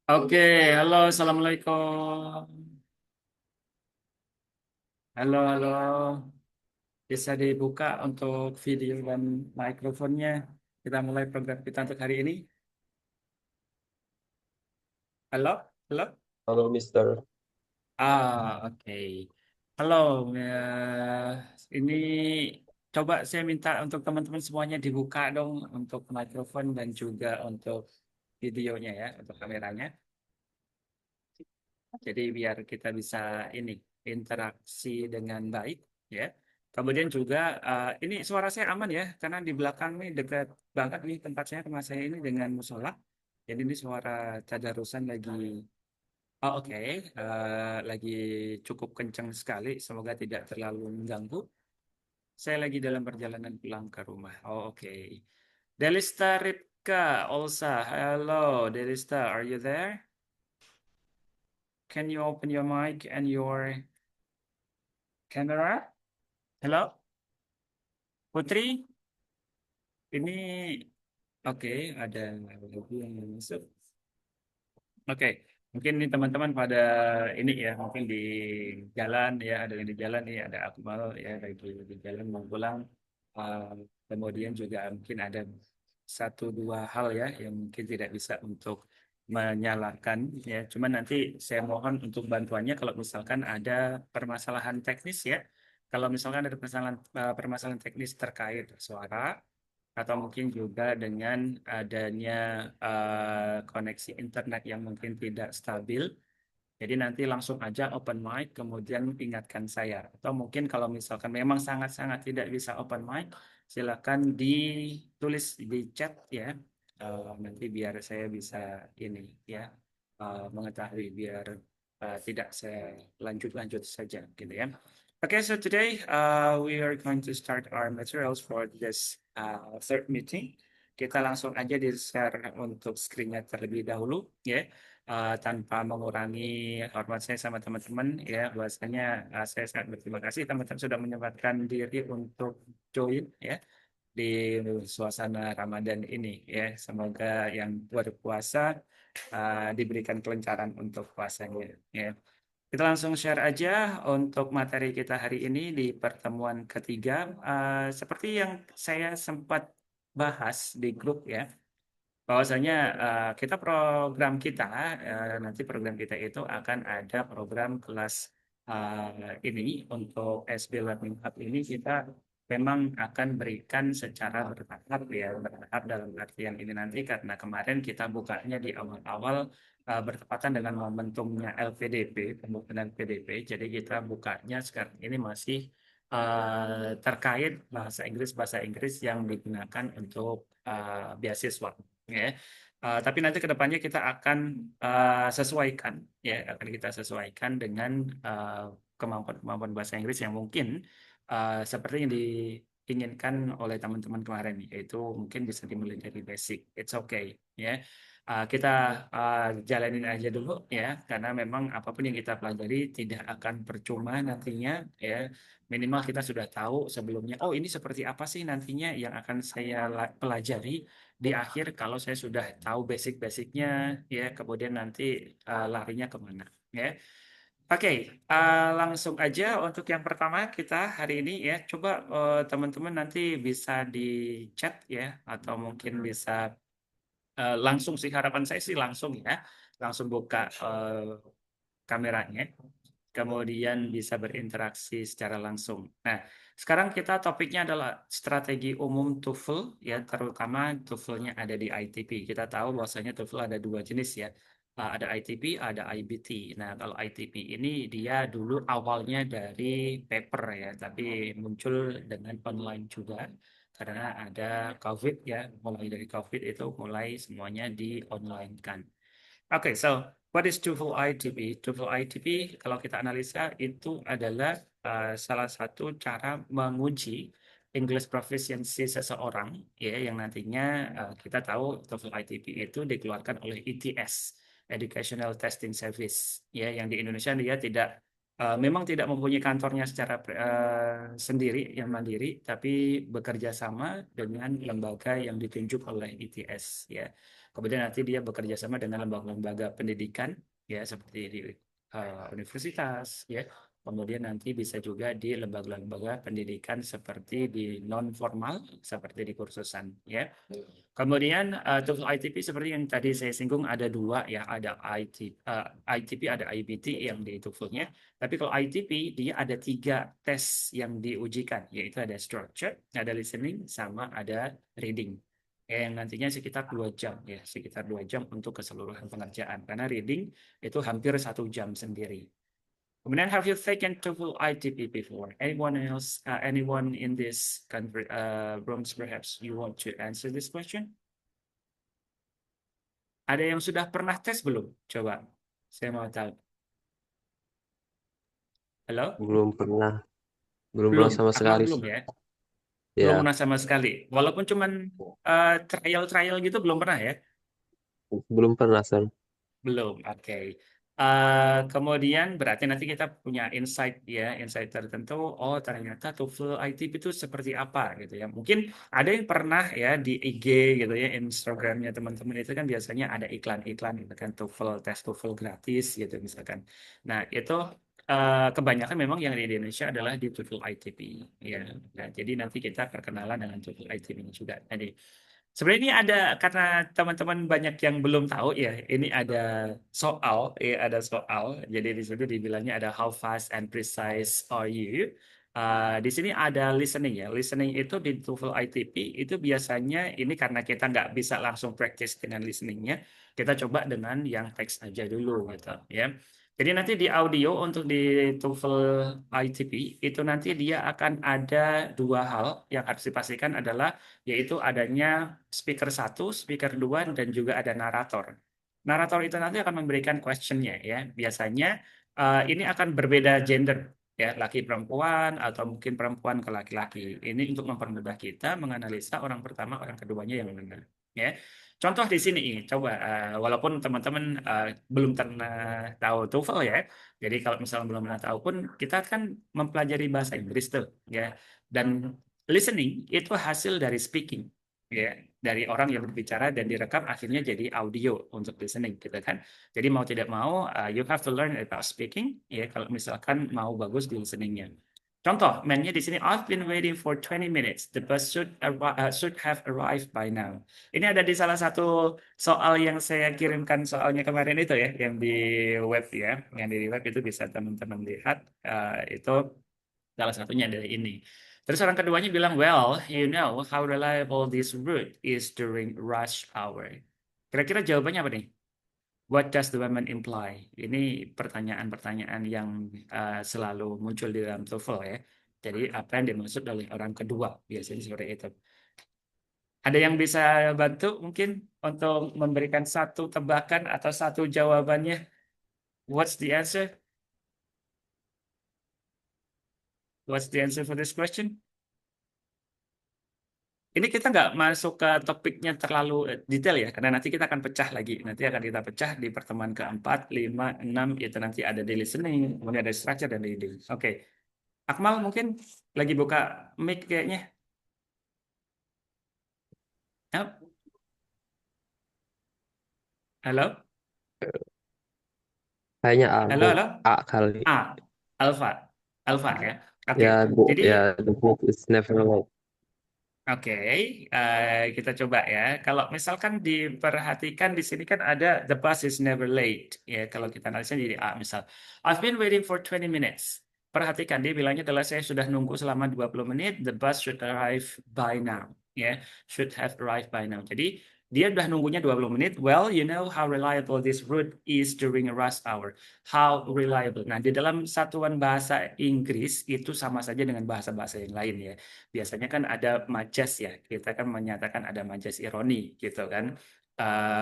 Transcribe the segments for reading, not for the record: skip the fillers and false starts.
Oke, halo, assalamualaikum. Halo, halo. Bisa dibuka untuk video dan mikrofonnya. Kita mulai program kita untuk hari ini. Halo, halo. Halo Mister. Oke. Halo, ini coba saya minta untuk teman-teman semuanya dibuka dong untuk mikrofon dan juga untuk videonya ya, untuk kameranya. Jadi biar kita bisa ini interaksi dengan baik ya. Kemudian juga ini suara saya aman ya karena di belakang nih dekat banget nih tempat saya rumah saya ini dengan musola. Jadi ini suara tadarusan lagi. Oh, oke. Lagi cukup kencang sekali. Semoga tidak terlalu mengganggu. Saya lagi dalam perjalanan pulang ke rumah. Oh, oke. Delista Ripka, Olsa. Hello, Delista, are you there? Can you open your mic and your camera? Halo, Putri. Ini oke, ada lagi yang masuk. Oke, mungkin ini teman-teman pada ini ya, mungkin di jalan ya, ada yang di jalan nih, ada Akmal ya, lagi di jalan mau pulang. Uh, Kemudian juga mungkin ada satu dua hal ya yang mungkin tidak bisa untuk menyalakan ya. Cuman nanti saya mohon untuk bantuannya kalau misalkan ada permasalahan teknis ya. Kalau misalkan ada permasalahan teknis terkait suara atau mungkin juga dengan adanya koneksi internet yang mungkin tidak stabil. Jadi nanti langsung aja open mic, kemudian ingatkan saya. Atau mungkin kalau misalkan memang sangat-sangat tidak bisa open mic, silakan ditulis di chat ya. Nanti biar saya bisa ini ya mengetahui biar tidak saya lanjut-lanjut saja gitu ya. Okay, so today we are going to start our materials for this third meeting. Kita langsung aja di-share untuk screen-nya terlebih dahulu ya. Tanpa mengurangi hormat saya sama teman-teman ya bahwasanya saya sangat berterima kasih teman-teman sudah menyempatkan diri untuk join ya di suasana Ramadan ini ya. Semoga yang berpuasa diberikan kelancaran untuk puasanya ya. Kita langsung share aja untuk materi kita hari ini di pertemuan ketiga. Seperti yang saya sempat bahas di grup ya, bahwasanya kita program kita nanti program kita itu akan ada program kelas ini untuk SB Learning Hub ini kita memang akan berikan secara bertahap ya bertahap dalam artian ini nanti karena kemarin kita bukanya di awal-awal bertepatan dengan momentumnya LPDP pembukaan PDP jadi kita bukanya sekarang ini masih terkait bahasa Inggris yang digunakan untuk beasiswa ya. Tapi nanti ke depannya kita akan sesuaikan ya akan kita sesuaikan dengan kemampuan-kemampuan bahasa Inggris yang mungkin seperti yang diinginkan oleh teman-teman kemarin yaitu mungkin bisa dimulai dari basic. It's okay ya. Kita jalanin aja dulu ya karena memang apapun yang kita pelajari tidak akan percuma nantinya ya. Minimal kita sudah tahu sebelumnya, oh ini seperti apa sih nantinya yang akan saya pelajari di akhir kalau saya sudah tahu basic-basicnya ya kemudian nanti larinya kemana ya. Oke, langsung aja untuk yang pertama kita hari ini ya coba teman-teman nanti bisa di chat ya atau mungkin bisa langsung sih harapan saya sih langsung ya langsung buka kameranya kemudian bisa berinteraksi secara langsung. Nah, sekarang kita topiknya adalah strategi umum TOEFL, ya, terutama TOEFL-nya ada di ITP. Kita tahu bahwasanya TOEFL ada dua jenis ya, ada ITP, ada IBT. Nah, kalau ITP ini dia dulu awalnya dari paper ya, tapi muncul dengan online juga. Karena ada COVID ya, mulai dari COVID itu mulai semuanya di online kan. Oke, so what is TOEFL ITP? TOEFL ITP kalau kita analisa itu adalah salah satu cara menguji English proficiency seseorang ya yang nantinya kita tahu TOEFL ITP itu dikeluarkan oleh ETS, Educational Testing Service ya yang di Indonesia dia tidak memang tidak mempunyai kantornya secara sendiri yang mandiri, tapi bekerja sama dengan lembaga yang ditunjuk oleh ITS ya. Kemudian nanti dia bekerja sama dengan lembaga-lembaga pendidikan ya seperti di universitas ya. Kemudian nanti bisa juga di lembaga-lembaga pendidikan seperti di non formal, seperti di kursusan ya. Kemudian TOEFL ITP seperti yang tadi saya singgung ada dua ya, ada ITP, ada IBT yang di TOEFL-nya. Tapi kalau ITP dia ada tiga tes yang diujikan, yaitu ada structure, ada listening, sama ada reading. Yang nantinya sekitar 2 jam ya, sekitar 2 jam untuk keseluruhan pengerjaan. Karena reading itu hampir 1 jam sendiri. Kemudian, have you taken TOEFL ITP before? Anyone else, anyone in this country, rooms perhaps you want to answer this question? Ada yang sudah pernah tes belum? Coba, saya mau tahu. Halo? Belum pernah, belum Belum, pernah sama Akmal sekali belum sih. ya? Belum Ya, pernah sama sekali. Walaupun cuman trial-trial gitu belum pernah ya? belum pernah, Sir. Belum, oke. Kemudian berarti nanti kita punya insight ya, insight tertentu. Oh ternyata TOEFL ITP itu seperti apa gitu ya. Mungkin ada yang pernah ya di IG gitu ya, Instagramnya teman-teman itu kan biasanya ada iklan-iklan gitu kan, TOEFL, tes TOEFL gratis gitu misalkan. Nah itu kebanyakan memang yang di Indonesia adalah di TOEFL ITP ya. Nah, jadi nanti kita perkenalan dengan TOEFL ITP ini juga. Jadi sebenarnya ini ada karena teman-teman banyak yang belum tahu ya, ini ada soal, ya ada soal. Jadi di situ dibilangnya ada how fast and precise are you? Di sini ada listening ya. Listening itu di TOEFL ITP itu biasanya ini karena kita nggak bisa langsung practice dengan listeningnya, kita coba dengan yang teks aja dulu gitu ya. Jadi nanti di audio untuk di TOEFL ITP itu nanti dia akan ada dua hal yang harus dipastikan adalah yaitu adanya speaker satu, speaker dua, dan juga ada narator. Narator itu nanti akan memberikan questionnya ya. Biasanya ini akan berbeda gender ya, laki perempuan atau mungkin perempuan ke laki-laki. Ini untuk mempermudah kita menganalisa orang pertama, orang keduanya yang mana ya. Contoh di sini, coba walaupun teman-teman belum pernah tahu TOEFL ya, jadi kalau misalnya belum pernah tahu pun kita kan mempelajari bahasa Inggris tuh ya, dan listening itu hasil dari speaking, ya, dari orang yang berbicara dan direkam akhirnya jadi audio untuk listening, gitu kan. Jadi mau tidak mau, you have to learn about speaking, ya, kalau misalkan mau bagus di listeningnya. Contoh, mainnya di sini, I've been waiting for 20 minutes. The bus should have arrived by now. Ini ada di salah satu soal yang saya kirimkan soalnya kemarin itu ya, yang di web ya, yang di web itu bisa teman-teman lihat, itu salah satunya dari ini. Terus orang keduanya bilang, well, you know how reliable this route is during rush hour. Kira-kira jawabannya apa nih? What does the woman imply? Ini pertanyaan-pertanyaan yang selalu muncul di dalam TOEFL ya. Jadi apa yang dimaksud oleh orang kedua? Biasanya seperti itu. Ada yang bisa bantu mungkin untuk memberikan satu tebakan atau satu jawabannya? What's the answer? What's the answer for this question? Ini kita nggak masuk ke topiknya terlalu detail ya, karena nanti kita akan pecah lagi. Nanti akan kita pecah di pertemuan keempat, lima, enam, itu nanti ada di listening, kemudian ada structure dan reading. Oke, Akmal mungkin lagi buka mic kayaknya. Ya, halo, Kayaknya halo, halo. A kali. A, Alfa, Alfa ya. Oke, Ya, jadi the book is never late. oke, kita coba ya. Kalau misalkan diperhatikan di sini kan ada the bus is never late. Ya, kalau kita analisis jadi A misal. I've been waiting for 20 minutes. Perhatikan dia bilangnya adalah saya sudah nunggu selama 20 menit. The bus should arrive by now. Ya, should have arrived by now. Jadi dia udah nunggunya 20 menit. Well, you know how reliable this route is during a rush hour. How reliable. Nah, di dalam satuan bahasa Inggris itu sama saja dengan bahasa-bahasa yang lain ya. Biasanya kan ada majas ya, kita kan menyatakan ada majas ironi gitu kan.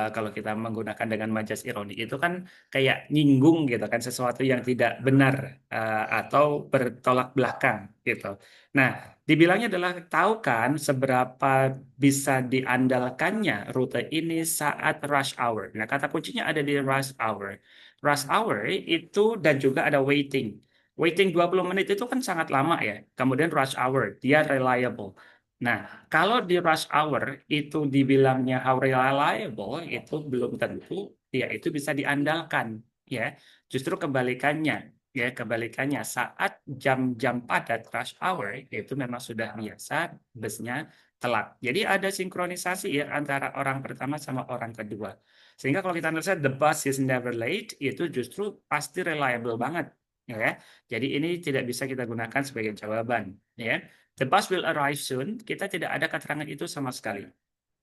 Kalau kita menggunakan dengan majas ironi itu kan kayak nyinggung gitu kan, sesuatu yang tidak benar atau bertolak belakang gitu. Nah, dibilangnya adalah tahu kan seberapa bisa diandalkannya rute ini saat rush hour. Nah, kata kuncinya ada di rush hour. Rush hour itu dan juga ada waiting. Waiting 20 menit itu kan sangat lama ya. Kemudian rush hour, dia reliable. Nah, kalau di rush hour itu dibilangnya how reliable, itu belum tentu ya itu bisa diandalkan ya. Justru kebalikannya ya, kebalikannya saat jam-jam padat rush hour itu memang sudah biasa busnya telat. Jadi ada sinkronisasi ya antara orang pertama sama orang kedua. Sehingga kalau kita analisa the bus is never late itu justru pasti reliable banget ya. Jadi ini tidak bisa kita gunakan sebagai jawaban ya. The bus will arrive soon. Kita tidak ada keterangan itu sama sekali.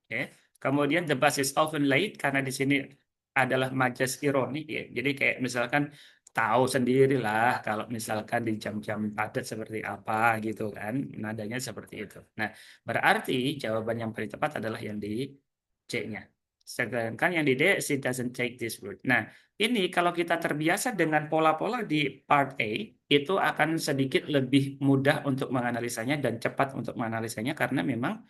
Ya. Kemudian the bus is often late karena di sini adalah majas ironi ya. Jadi kayak misalkan tahu sendirilah kalau misalkan di jam-jam padat seperti apa gitu kan. Nadanya seperti itu. Nah, berarti jawaban yang paling tepat adalah yang di C-nya. Sedangkan yang di D, she doesn't take this word. Nah, ini kalau kita terbiasa dengan pola-pola di part A, itu akan sedikit lebih mudah untuk menganalisanya dan cepat untuk menganalisanya karena memang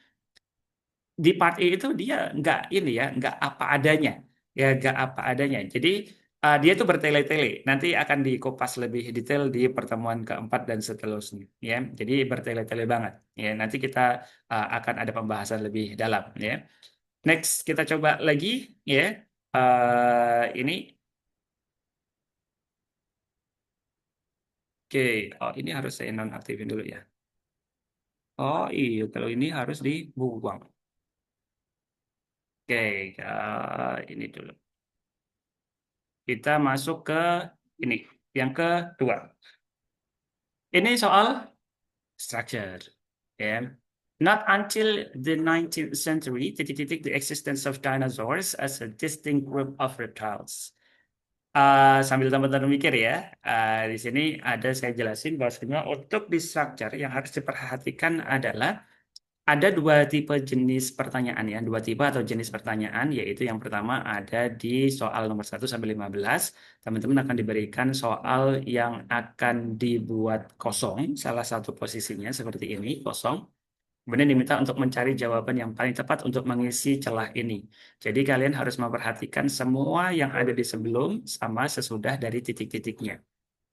di part A itu dia nggak ini ya, nggak apa adanya, ya nggak apa adanya. Jadi dia itu bertele-tele. Nanti akan dikupas lebih detail di pertemuan keempat dan seterusnya. Ya, jadi bertele-tele banget. Ya, nanti kita akan ada pembahasan lebih dalam. Ya, next kita coba lagi. Ya, ini, oke. Oh, ini harus saya nonaktifin dulu ya. Oh iya, kalau ini harus dibuang. Oke, ini dulu. Kita masuk ke ini, yang kedua. Ini soal structure. Ya. Not until the 19th century titik-titik the existence of dinosaurs as a distinct group of reptiles. Sambil teman-teman mikir ya, di sini ada saya jelasin bahwasanya untuk di structure yang harus diperhatikan adalah ada dua tipe jenis pertanyaan ya, dua tipe atau jenis pertanyaan, yaitu yang pertama ada di soal nomor 1 sampai 15. Teman-teman akan diberikan soal yang akan dibuat kosong, salah satu posisinya seperti ini, kosong. Kemudian diminta untuk mencari jawaban yang paling tepat untuk mengisi celah ini. Jadi kalian harus memperhatikan semua yang ada di sebelum sama sesudah dari titik-titiknya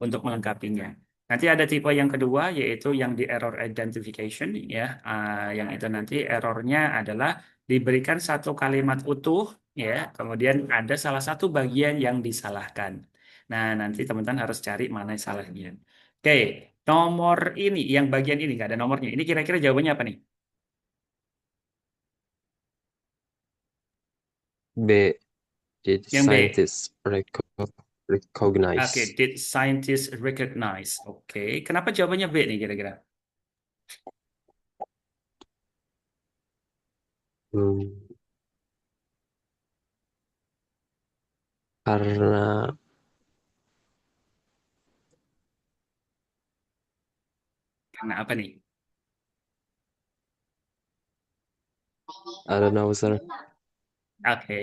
untuk melengkapinya. Nanti ada tipe yang kedua yaitu yang di error identification ya. Yang itu nanti errornya adalah diberikan satu kalimat utuh ya, kemudian ada salah satu bagian yang disalahkan. Nah, nanti teman-teman harus cari mana salahnya. Oke, nomor ini yang bagian ini nggak ada nomornya. Ini kira-kira jawabannya apa nih? B. Did Yang B. scientists Oke, recognize? did scientists recognize? Oke, kenapa jawabannya B nih kira-kira? Hmm, karena Karena apa nih? I don't know, sir. Oke,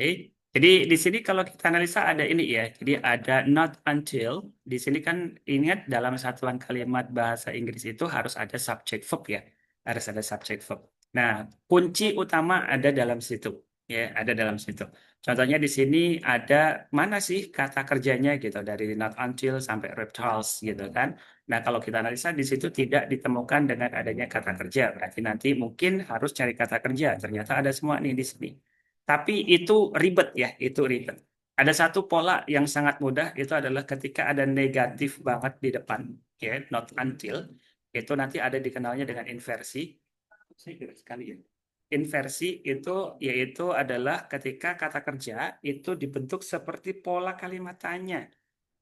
jadi di sini kalau kita analisa ada ini ya, jadi ada not until. Di sini kan ingat dalam satuan kalimat bahasa Inggris itu harus ada subject verb ya, harus ada subject verb. Nah, kunci utama ada dalam situ, ya, ada dalam situ. Contohnya di sini ada mana sih kata kerjanya gitu dari not until sampai reptiles gitu kan. Nah, kalau kita analisa di situ tidak ditemukan dengan adanya kata kerja, berarti nanti mungkin harus cari kata kerja. Ternyata ada semua nih di sini. Tapi itu ribet ya, itu ribet. Ada satu pola yang sangat mudah, itu adalah ketika ada negatif banget di depan, ya, not until, itu nanti ada dikenalnya dengan inversi. Saya kira sekali ya. Inversi itu yaitu adalah ketika kata kerja itu dibentuk seperti pola kalimat tanya,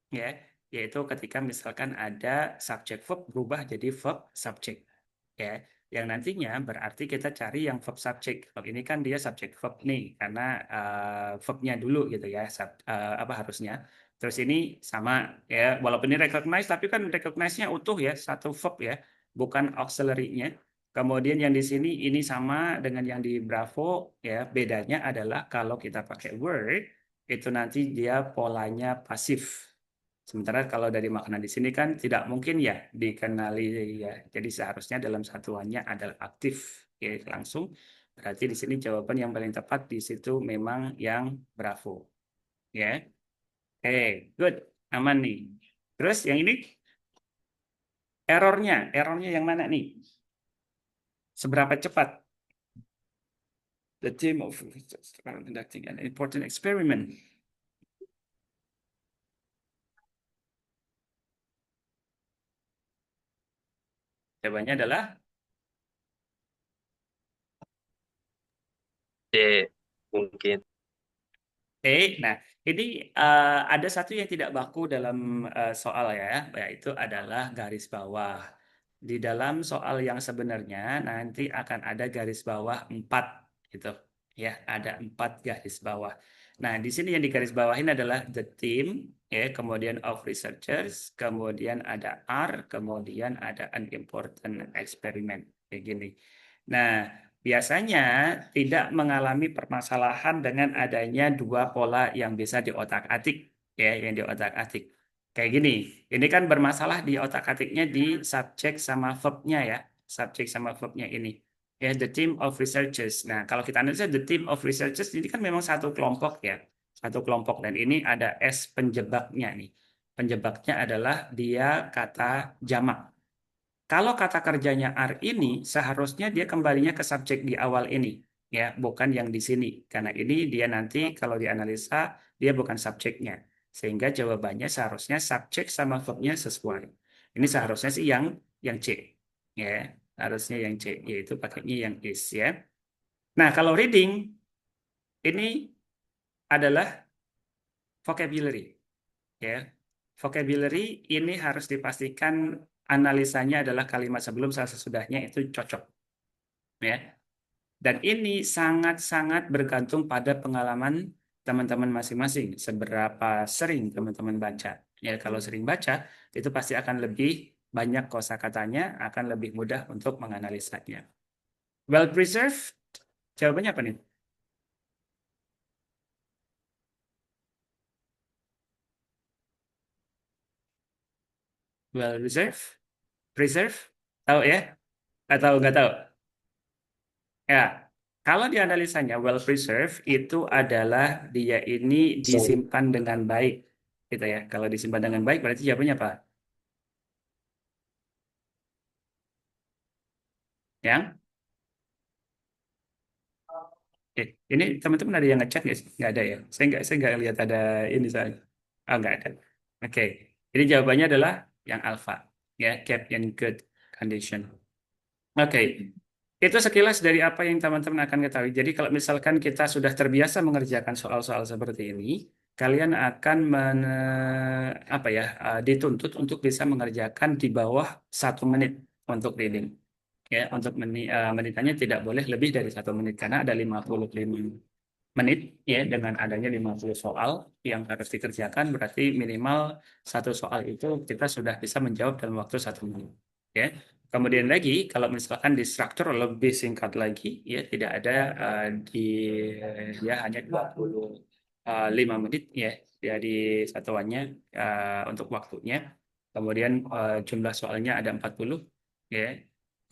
ya, yaitu ketika misalkan ada subject verb berubah jadi verb subject ya, yang nantinya berarti kita cari yang verb subject. Kalau ini kan dia subject verb nih karena verbnya dulu gitu ya, apa harusnya. Terus ini sama ya, walaupun ini recognize tapi kan recognize-nya utuh ya, satu verb ya, bukan auxiliary-nya. Kemudian yang di sini ini sama dengan yang di Bravo ya, bedanya adalah kalau kita pakai word itu nanti dia polanya pasif. Sementara kalau dari makna di sini kan tidak mungkin ya dikenali ya. Jadi seharusnya dalam satuannya adalah aktif ya langsung. Berarti di sini jawaban yang paling tepat di situ memang yang Bravo ya. Oke, good. Aman nih. Terus yang ini Errornya yang mana nih? Seberapa cepat? The team of conducting an important experiment. Jawabannya adalah D mungkin. Nah, ini ada satu yang tidak baku dalam soal ya, yaitu adalah garis bawah. Di dalam soal yang sebenarnya nanti akan ada garis bawah 4 gitu. Ya, ada 4 garis bawah. Nah, di sini yang digaris bawahin adalah the team, ya, kemudian of researchers, kemudian ada R, kemudian ada an important experiment. Kayak gini. Nah, biasanya tidak mengalami permasalahan dengan adanya dua pola yang bisa diotak-atik, ya, yang diotak-atik. Kayak gini, ini kan bermasalah di otak-atiknya di subjek sama verb-nya ya, subjek sama verb-nya ini. Ya, the team of researchers. Nah, kalau kita analisa the team of researchers ini kan memang satu kelompok ya, satu kelompok dan ini ada S penjebaknya nih. Penjebaknya adalah dia kata jamak. Kalau kata kerjanya are ini, seharusnya dia kembalinya ke subjek di awal ini, ya, bukan yang di sini. Karena ini dia nanti kalau dianalisa dia bukan subjeknya, sehingga jawabannya seharusnya subjek sama verbnya sesuai. Ini seharusnya sih yang C, ya, harusnya yang C, yaitu pakainya yang is, ya. Nah, kalau reading ini adalah vocabulary, ya. Vocabulary ini harus dipastikan analisanya adalah kalimat sebelum sama sesudahnya itu cocok, ya. Dan ini sangat-sangat bergantung pada pengalaman teman-teman masing-masing. Seberapa sering teman-teman baca. Ya, kalau sering baca, itu pasti akan lebih banyak kosakatanya, akan lebih mudah untuk menganalisanya. Well preserved, jawabannya apa nih? Well reserved, preserve, tahu ya? Nggak tahu. Ya, kalau dianalisanya well preserved itu adalah dia ini disimpan dengan baik, gitu ya. Kalau disimpan dengan baik berarti jawabannya apa? Yang ini teman-teman ada yang ngechat nggak sih? Nggak ada ya? Saya nggak lihat ada ini soalnya. Oh, nggak ada. Oke. Jadi jawabannya adalah yang alpha. Ya, kept in good condition. Oke. Itu sekilas dari apa yang teman-teman akan ketahui. Jadi kalau misalkan kita sudah terbiasa mengerjakan soal-soal seperti ini, kalian akan dituntut untuk bisa mengerjakan di bawah 1 menit untuk reading. Ya, untuk menitannya tidak boleh lebih dari 1 menit karena ada 55 menit ya dengan adanya 50 soal yang harus dikerjakan berarti minimal satu soal itu kita sudah bisa menjawab dalam waktu 1 menit ya. Kemudian lagi kalau misalkan di struktur lebih singkat lagi ya tidak ada di ya hanya 25 menit ya dari satuannya untuk waktunya. Kemudian jumlah soalnya ada 40 ya.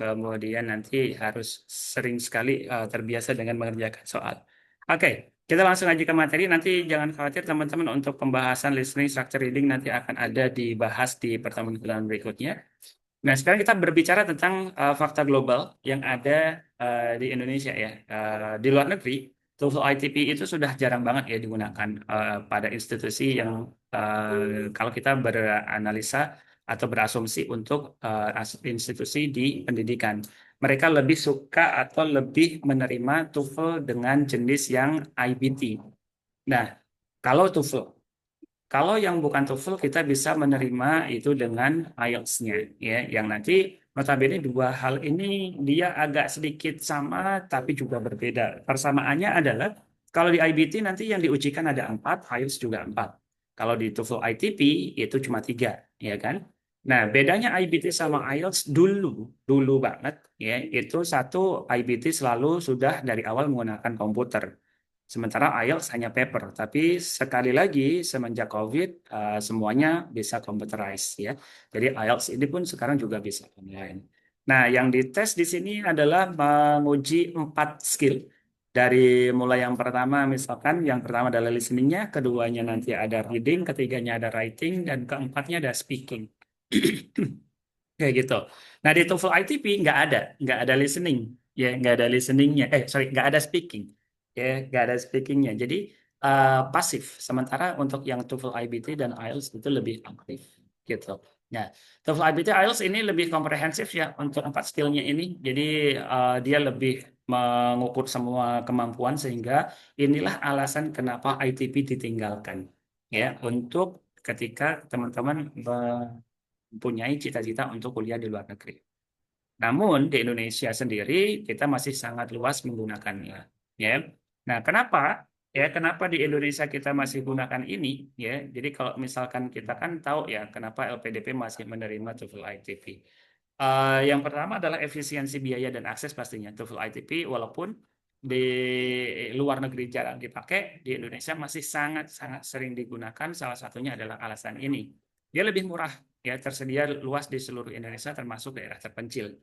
Kemudian nanti harus sering sekali terbiasa dengan mengerjakan soal. Oke, kita langsung aja ke materi. Nanti jangan khawatir teman-teman untuk pembahasan listening structure reading nanti akan ada dibahas di pertemuan berikutnya. Nah, sekarang kita berbicara tentang fakta global yang ada di Indonesia ya. Di luar negeri, TOEFL ITP itu sudah jarang banget ya digunakan pada institusi yang kalau kita beranalisa atau berasumsi untuk institusi di pendidikan. Mereka lebih suka atau lebih menerima TOEFL dengan jenis yang IBT. Nah, kalau TOEFL kalau yang bukan TOEFL kita bisa menerima itu dengan IELTS-nya ya, yang nanti notabene dua hal ini dia agak sedikit sama tapi juga berbeda. Persamaannya adalah kalau di IBT nanti yang diujikan ada 4, IELTS juga 4. Kalau di TOEFL ITP itu cuma 3, ya kan? Nah, bedanya IBT sama IELTS dulu banget ya, itu satu IBT selalu sudah dari awal menggunakan komputer. Sementara IELTS hanya paper, tapi sekali lagi semenjak COVID semuanya bisa computerized ya. Jadi IELTS ini pun sekarang juga bisa online. Nah, yang dites di sini adalah menguji 4 skill. Dari mulai yang pertama, misalkan yang pertama adalah listeningnya, keduanya nanti ada reading, ketiganya ada writing, dan keempatnya ada speaking. Kayak gitu. Nah di TOEFL ITP nggak ada listening, ya nggak ada listeningnya. Sorry, nggak ada speaking, ya nggak ada speakingnya. Jadi pasif. Sementara untuk yang TOEFL IBT dan IELTS itu lebih aktif, gitu. Nah, TOEFL IBT IELTS ini lebih komprehensif ya untuk 4 skillnya ini. Jadi dia lebih mengukur semua kemampuan sehingga inilah alasan kenapa ITP ditinggalkan, ya untuk ketika teman-teman mempunyai cita-cita untuk kuliah di luar negeri. Namun di Indonesia sendiri kita masih sangat luas menggunakannya, ya. Nah, kenapa? Ya, kenapa di Indonesia kita masih gunakan ini? Ya, jadi kalau misalkan kita kan tahu ya, kenapa LPDP masih menerima TOEFL ITP. Yang pertama adalah efisiensi biaya dan akses pastinya TOEFL ITP, walaupun di luar negeri jarang dipakai, di Indonesia masih sangat-sangat sering digunakan. Salah satunya adalah alasan ini. Dia lebih murah, ya tersedia luas di seluruh Indonesia termasuk daerah terpencil,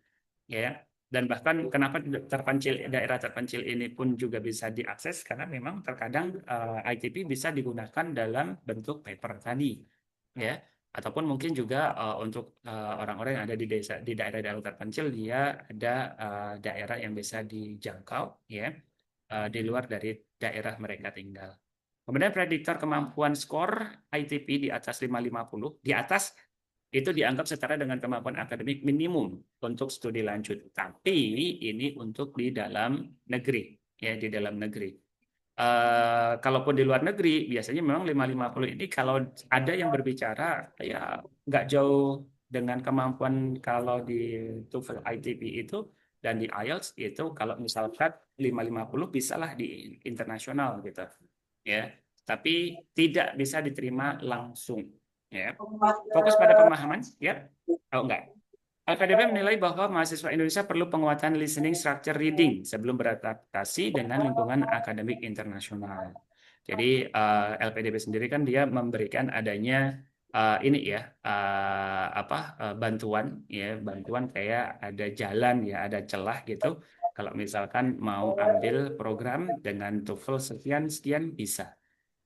ya. Dan bahkan kenapa daerah terpencil ini pun juga bisa diakses karena memang terkadang ITP bisa digunakan dalam bentuk paper tadi, ya. Ataupun mungkin juga untuk orang-orang yang ada di desa di daerah-daerah terpencil dia ada daerah yang bisa dijangkau, ya, di luar dari daerah mereka tinggal. Kemudian prediktor kemampuan skor ITP di atas 550, di atas itu dianggap setara dengan kemampuan akademik minimum untuk studi lanjut. Tapi ini untuk di dalam negeri, ya di dalam negeri. Kalaupun di luar negeri, biasanya memang 550 ini kalau ada yang berbicara ya nggak jauh dengan kemampuan kalau di TOEFL ITP itu dan di IELTS itu kalau misalkan 550 bisalah di internasional gitu, ya. Tapi tidak bisa diterima langsung, ya. Fokus pada pemahaman, ya. Oh enggak. LPDP menilai bahwa mahasiswa Indonesia perlu penguatan listening structure reading sebelum beradaptasi dengan lingkungan akademik internasional. Jadi LPDP sendiri kan dia memberikan adanya ini ya bantuan, ya bantuan kayak ada jalan, ya ada celah gitu. Kalau misalkan mau ambil program dengan TOEFL sekian sekian bisa,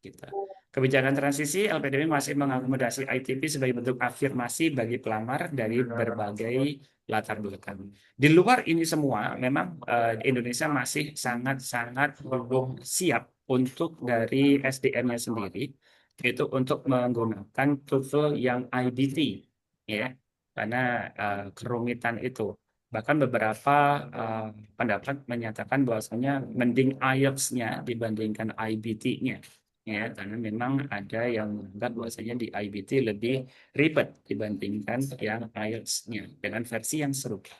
gitu. Kebijakan transisi LPDP masih mengakomodasi ITP sebagai bentuk afirmasi bagi pelamar dari berbagai latar belakang. Di luar ini semua, memang Indonesia masih sangat-sangat belum siap untuk dari SDM-nya sendiri, itu untuk menggunakan TOEFL yang IBT, ya, karena kerumitan itu. Bahkan beberapa eh, pendapat menyatakan bahwasanya mending IELTS-nya dibandingkan IBT-nya, ya karena memang ada yang menganggap bahwasanya di IBT lebih ribet dibandingkan yang IELTS-nya dengan versi yang serupa.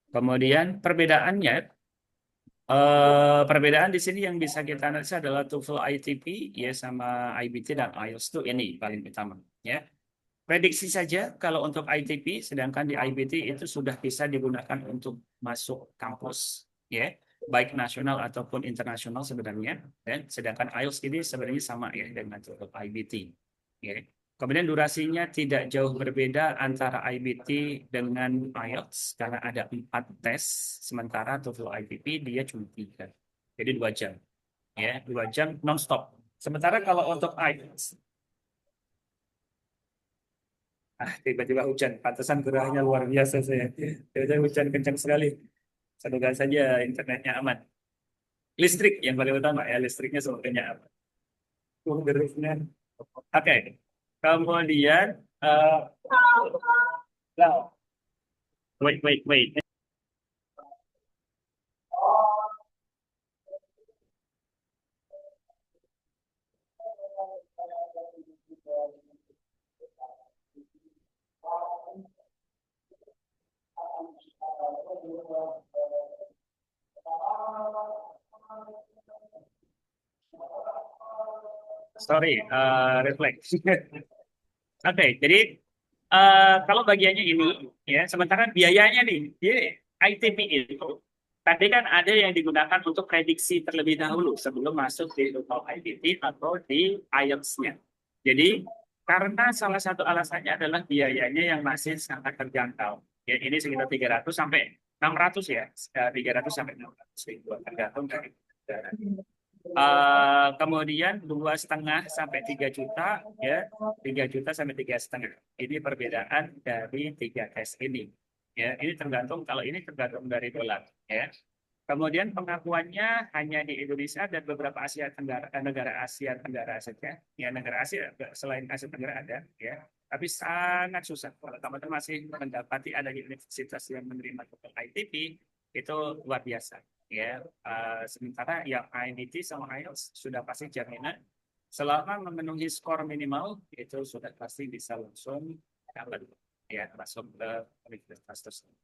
Kemudian perbedaan di sini yang bisa kita analisa adalah TOEFL ITP, ya sama IBT dan IELTS itu ini paling utama, ya. Prediksi saja kalau untuk ITP, sedangkan di IBT itu sudah bisa digunakan untuk masuk kampus, ya, baik nasional ataupun internasional sebenarnya. Dan sedangkan IELTS ini sebenarnya sama ya dengan untuk IBT. Ya. Kemudian durasinya tidak jauh berbeda antara IBT dengan IELTS karena ada 4 tes, sementara TOEFL ITP dia cuma 3. Jadi 2 jam, ya 2 jam non-stop. Sementara kalau untuk IELTS, tiba-tiba hujan. Pantesan gerahnya luar biasa saya. Tiba-tiba hujan kencang sekali. Semoga saja internetnya aman. Listrik yang paling utama ya, listriknya semoga aman. Gerahnya. Oke. Kemudian, uh, wait. Sorry, refleks. Oke, jadi kalau bagiannya ini, ya, sementara biayanya nih, jadi ITP itu tadi kan ada yang digunakan untuk prediksi terlebih dahulu sebelum masuk di local ITP atau di IELTS-nya. Jadi karena salah satu alasannya adalah biayanya yang masih sangat terjangkau. Ya, ini sekitar 300 sampai 600 ya, 300 sampai 600 ribu tergantung dari negara. Kemudian 2,5 sampai 3 juta, ya 3 juta sampai 3,5. Ini perbedaan dari 3 tes ini. Ya, ini tergantung kalau ini tergantung dari dolar. Ya, kemudian pengakuannya hanya di Indonesia dan beberapa Asia Tenggara, negara Asia Tenggara saja. Ya, negara Asia selain Asia Tenggara ada, ya. Tapi sangat susah kalau teman-teman masih mendapati ada universitas yang menerima total ITP itu luar biasa. Ya, sementara yang INET sama IELTS sudah pasti jaminan selama memenuhi skor minimal itu sudah pasti bisa langsung dapat ya masuk ke universitas tersebut.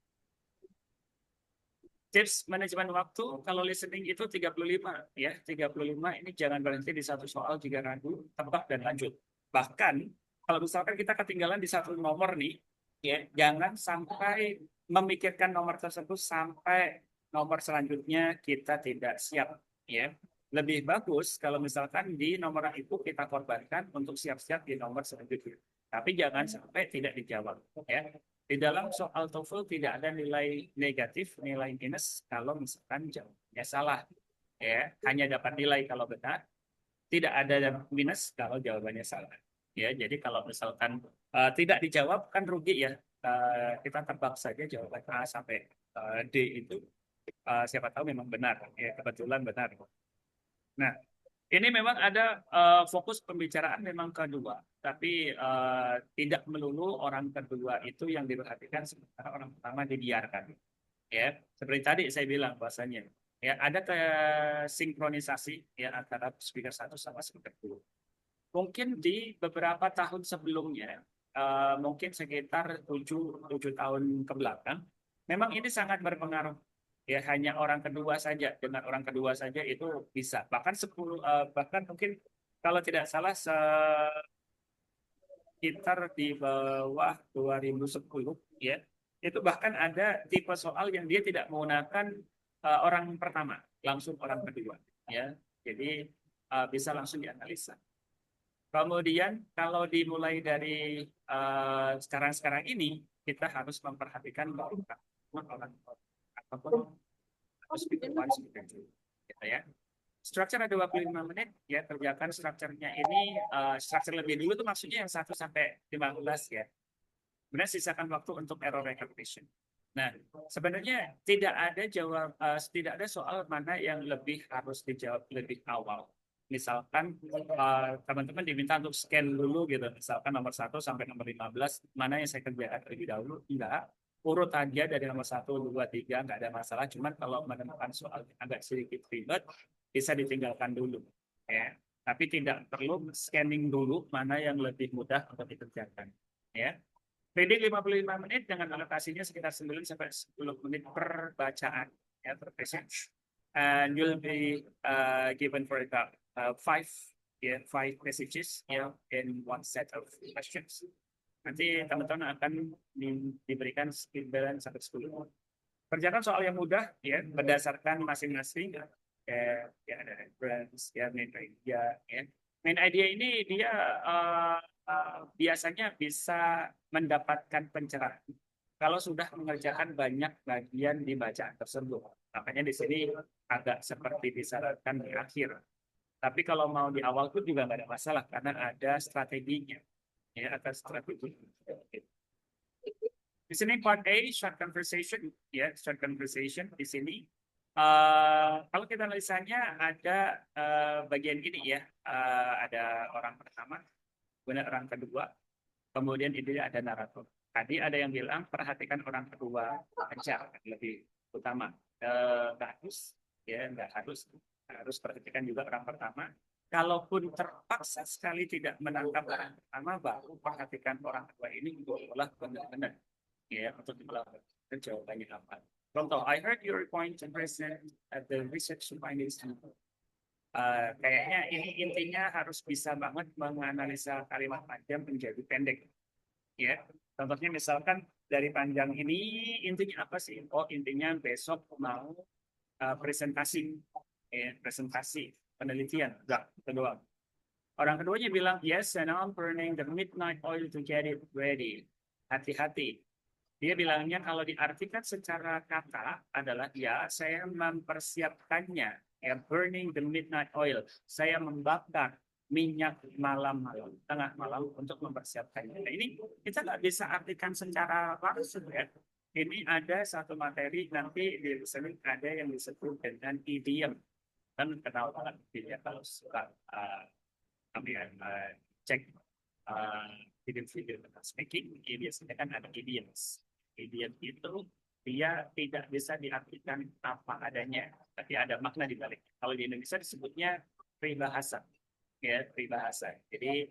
Tips manajemen waktu kalau listening itu 35 ya. 35 ini jangan berhenti di satu soal jika ragu, tebak dan lanjut. Bahkan kalau misalkan kita ketinggalan di satu nomor nih, ya jangan sampai memikirkan nomor tersebut sampai nomor selanjutnya kita tidak siap ya. Lebih bagus kalau misalkan di nomor itu kita korbankan untuk siap-siap di nomor selanjutnya. Tapi jangan sampai tidak dijawab ya. Di dalam soal TOEFL tidak ada nilai negatif, nilai minus kalau misalkan jawabnya salah. Ya, hanya dapat nilai kalau benar, tidak ada minus kalau jawabannya salah. Ya, jadi kalau misalkan tidak dijawab kan rugi ya. Kita tebak saja jawaban A sampai D itu siapa tahu memang benar, ya kebetulan benar. Nah, ini memang ada fokus pembicaraan memang kedua, tapi tidak melulu orang kedua itu yang diperhatikan sementara orang pertama dibiarkan. Ya, seperti tadi saya bilang bahasanya, ya ada kesinkronisasi ya antara speaker satu sama speaker dua. Mungkin di beberapa tahun sebelumnya, mungkin sekitar 7 tahun ke belakang, memang ini sangat berpengaruh. Ya hanya orang kedua saja, dengan orang kedua saja itu bisa. Bahkan 10, bahkan mungkin kalau tidak salah sekitar di bawah 2010 ya. Itu bahkan ada tipe soal yang dia tidak menggunakan orang pertama, langsung orang kedua ya. Jadi bisa langsung dianalisa. Kemudian kalau dimulai dari sekarang-sekarang ini, kita harus memperhatikan bahwa orang ataupun harus speaker one, speaker two, gitu ya. Structure ada 25 menit, ya kerjakan strukturnya ini, structure lebih dulu tuh maksudnya yang 1 sampai 15 ya. Kemudian sisakan waktu untuk error recognition. Nah, sebenarnya tidak ada soal mana yang lebih harus dijawab lebih awal. Misalkan teman-teman diminta untuk scan dulu gitu, misalkan nomor 1 sampai nomor 15, mana yang saya kerjakan terlebih dahulu? Enggak. Urut aja dari nomor 1, 2, 3, nggak ada masalah. Cuman kalau menemukan soal yang agak sedikit ribet, bisa ditinggalkan dulu. Ya. Tapi tidak perlu scanning dulu mana yang lebih mudah untuk dikerjakan. Ya. Reading 55 menit dengan alokasinya sekitar 9 sampai 10 menit per bacaan ya per passage. And you'll be given for about five messages ya in one set of questions. Nanti teman-teman akan diberikan speed balance sampai 10. Kerjakan soal yang mudah ya berdasarkan masing-masing ya ada reference ya main idea ya. Main idea ini dia biasanya bisa mendapatkan pencerahan kalau sudah mengerjakan banyak bagian di bacaan tersebut. Makanya di sini agak seperti disarankan di akhir. Tapi kalau mau di awal pun juga nggak ada masalah karena ada strateginya. Ya, ada strategi. Di sini part A, short conversation. Ya, short conversation di sini. Kalau kita lisannya ada bagian ini ya. Ada orang pertama, kemudian orang kedua, kemudian ini ada narator. Tadi ada yang bilang perhatikan orang kedua aja lebih utama. Nggak harus, ya nggak harus perhatikan juga orang pertama. Kalaupun terpaksa sekali tidak menangkap orang pertama, baru perhatikan orang kedua ini untuk olah benar-benar ya untuk melakukan jawabannya apa. Contoh, I heard your point to present at the research findings. Kayaknya ini intinya harus bisa banget menganalisa kalimat panjang menjadi pendek. Ya, contohnya misalkan dari panjang ini intinya apa sih? Oh, intinya besok mau presentasi, presentasi penelitian. Enggak, kedua. Orang keduanya bilang, yes, and I'm burning the midnight oil to get it ready. Hati-hati. Dia bilangnya kalau diartikan secara kata adalah ya, saya mempersiapkannya ya, burning the midnight oil. Saya membakar minyak malam-malam, tengah malam untuk mempersiapkannya. Nah, ini kita nggak bisa artikan secara langsung ya. Ini ada satu materi nanti di listening ada yang disebut dengan idiom. Kan kenal banget ya kalau suka kami cek video-video tentang speaking, biasanya kan ada idioms. Idiom itu dia tidak bisa diartikan apa adanya, tapi ada makna di balik. Kalau di Indonesia disebutnya peribahasa, ya peribahasa. Jadi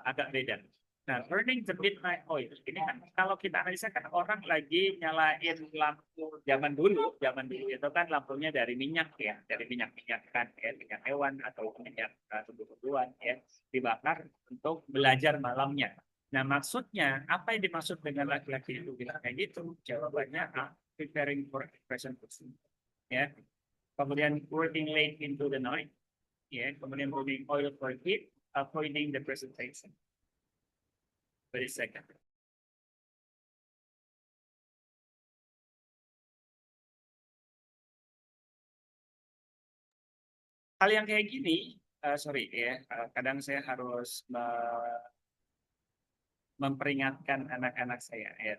agak beda. Nah, burning the midnight oil. Ini kan kalau kita analisa kan orang lagi nyalain lampu zaman dulu itu kan lampunya dari minyak ya, dari minyak-minyak kan, ya, minyak hewan atau minyak tumbuh-tumbuhan ya, dibakar untuk belajar malamnya. Nah, maksudnya apa yang dimaksud dengan laki-laki itu bilang kayak gitu? Jawabannya preparing for expression ya. Kemudian working late into the night, ya. Kemudian burning oil for heat, avoiding the presentation. Wait a second. Hal yang kayak gini, sorry ya, kadang saya harus memperingatkan anak-anak saya ya,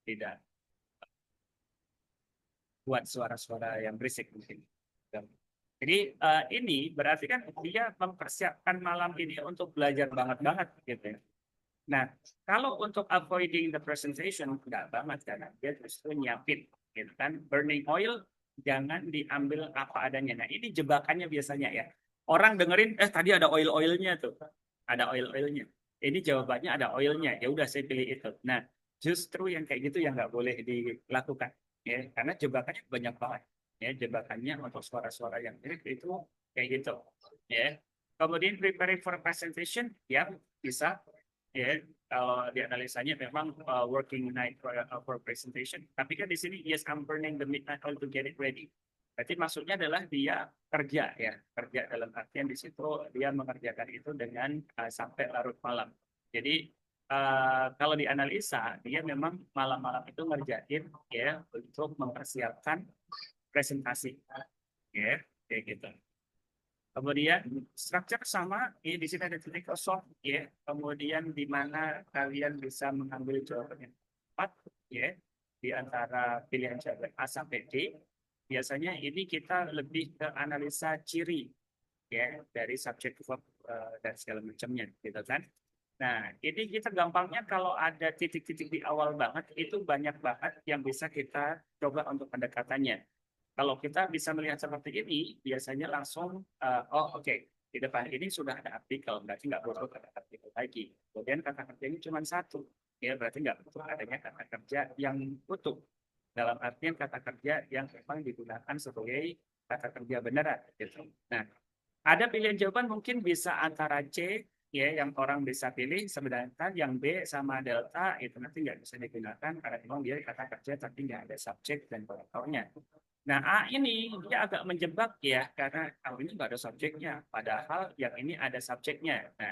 tidak buat suara-suara yang berisik mungkin. Jadi ini berarti kan dia mempersiapkan malam ini untuk belajar banget gitu ya. Nah, kalau untuk avoiding the presentation enggak banget karena dia justru nyiapin gitu kan. Burning oil jangan diambil apa adanya. Nah, ini jebakannya biasanya ya. Orang dengerin tadi ada oil-oilnya tuh. Ada oil-oilnya. Ini jawabannya ada oilnya. Ya udah saya pilih itu. Nah, justru yang kayak gitu yang nggak boleh dilakukan ya karena jebakannya banyak banget. Ya, jebakannya untuk suara-suara yang mirip itu kayak gitu ya. Kemudian preparing for presentation ya bisa ya kalau dianalisanya memang working night for presentation. Tapi kan di sini yes I'm burning the midnight oil to get it ready. Berarti maksudnya adalah dia kerja ya, kerja dalam artian di situ dia mengerjakan itu dengan sampai larut malam. Jadi kalau dianalisa dia memang malam-malam itu ngerjain ya untuk mempersiapkan presentasi ya kayak gitu. Kemudian structure sama, ya, di sini ada titik kosong, ya. Kemudian di mana kalian bisa mengambil jawaban yang tepat, ya, di antara pilihan jawaban A sampai D. Biasanya ini kita lebih ke analisa ciri, ya, dari subjek verb dan segala macamnya, gitu kan. Nah, ini kita gampangnya kalau ada titik-titik di awal banget, itu banyak banget yang bisa kita coba untuk pendekatannya. Kalau kita bisa melihat seperti ini, biasanya langsung, oh oke, di depan ini sudah ada artikel, berarti nggak butuh kata artikel lagi. Kemudian kata kerja ini cuma satu, ya berarti nggak butuh adanya kata kerja yang utuh. Dalam artian kata kerja yang memang digunakan sebagai kata kerja beneran. Gitu. Nah, ada pilihan jawaban mungkin bisa antara C, ya yang orang bisa pilih, sedangkan yang B sama delta itu nanti nggak bisa digunakan karena memang dia kata kerja tapi nggak ada subjek dan predikatornya. Nah, A ini dia agak menjebak ya, karena ini nggak ada subjeknya, padahal yang ini ada subjeknya. Nah,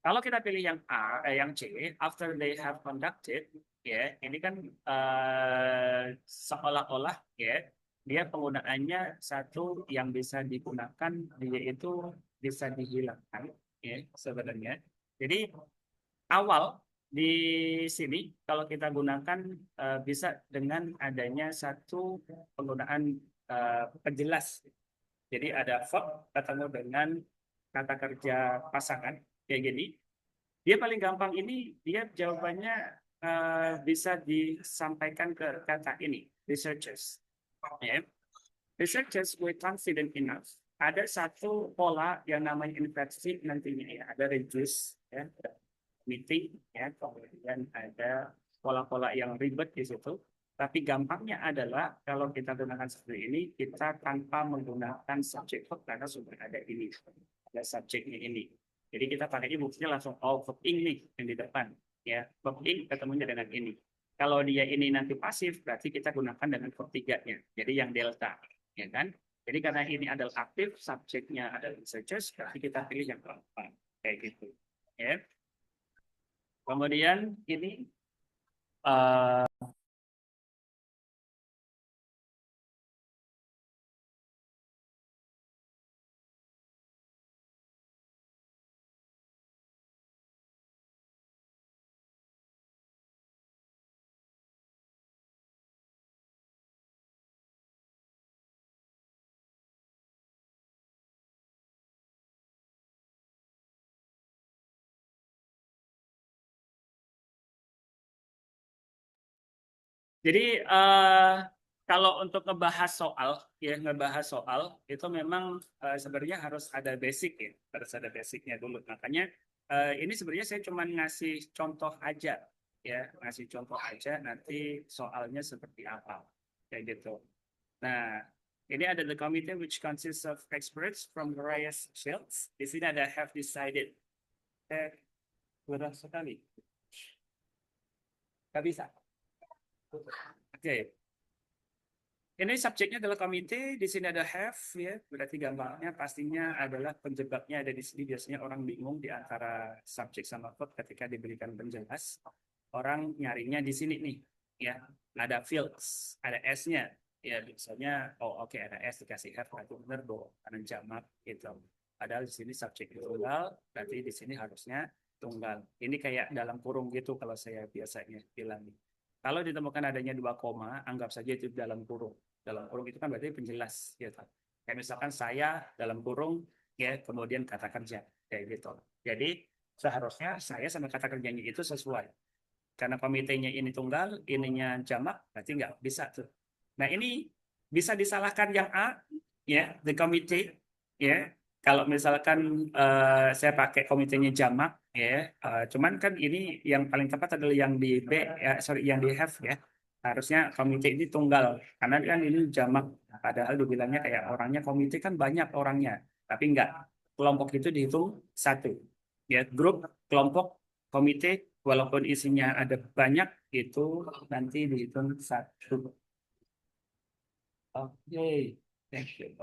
kalau kita pilih yang yang C, after they have conducted, ya, ini kan seolah-olah ya, dia penggunaannya satu yang bisa digunakan, yaitu bisa dihilangkan, ya, sebenarnya. Jadi awal di sini kalau kita gunakan bisa dengan adanya satu penggunaan penjelas. Jadi ada verb ketemu dengan kata kerja pasangan kayak gini. Dia paling gampang ini dia jawabannya bisa disampaikan ke kata ini researchers. Ya. Researchers were confident enough. Ada satu pola yang namanya inversi nantinya ya, ada reduce ya, meeting ya, kemudian ada pola-pola yang ribet di situ. Tapi gampangnya adalah kalau kita gunakan seperti ini, kita tanpa menggunakan subjek verb karena sudah ada ini, ada subjeknya ini. Jadi kita pakainya buktinya langsung verb ing nih yang di depan, ya verb ing ketemunya dengan ini. Kalau dia ini nanti pasif, berarti kita gunakan dengan verb tiganya. Jadi yang delta, ya kan? Jadi karena ini adalah aktif, subjeknya adalah researchers, berarti kita pilih yang keempat, kayak gitu. Ya. Kemudian ini Jadi kalau untuk ngebahas soal itu memang sebenarnya harus ada basic ya, harus ada basicnya dulu. Makanya ini sebenarnya saya cuma ngasih contoh aja ya, ngasih contoh aja nanti soalnya seperti apa kayak gitu. Nah, ini ada the committee which consists of experts from various fields. Di sini ada have decided. Mudah sekali. Gak bisa. Oke. Ini subjeknya adalah komite, di sini ada have ya, berarti gampangnya pastinya adalah penjebaknya ada di sini. Biasanya orang bingung di antara subjek sama verb ketika diberikan penjelas. Orang nyarinya di sini nih, ya. Ada fields, ada s-nya. Ya, biasanya oh oke, ada s dikasih have, berarti benar dong, karena jamak gitu. Padahal di sini subjek tunggal, berarti di sini harusnya tunggal. Ini kayak dalam kurung gitu kalau saya biasanya bilang. Kalau ditemukan adanya dua koma, anggap saja itu dalam kurung. Dalam kurung itu kan berarti penjelas, gitu. Kayak misalkan saya dalam kurung, ya kemudian kata kerja, kayak gitu. Jadi seharusnya saya sama kata kerjanya itu sesuai. Karena komitenya ini tunggal, ininya jamak, berarti nggak bisa tuh. Nah ini bisa disalahkan yang A, ya, the committee, ya. Kalau misalkan saya pakai komitenya jamak, ya, cuman kan ini yang paling tepat adalah yang di B, ya, sorry, yang di have, ya. Harusnya komite ini tunggal, karena kan ini jamak. Padahal dibilangnya kayak orangnya komite kan banyak orangnya, tapi enggak. Kelompok itu dihitung satu, ya, grup, kelompok, komite, walaupun isinya ada banyak, itu nanti dihitung satu. Oke, thank you.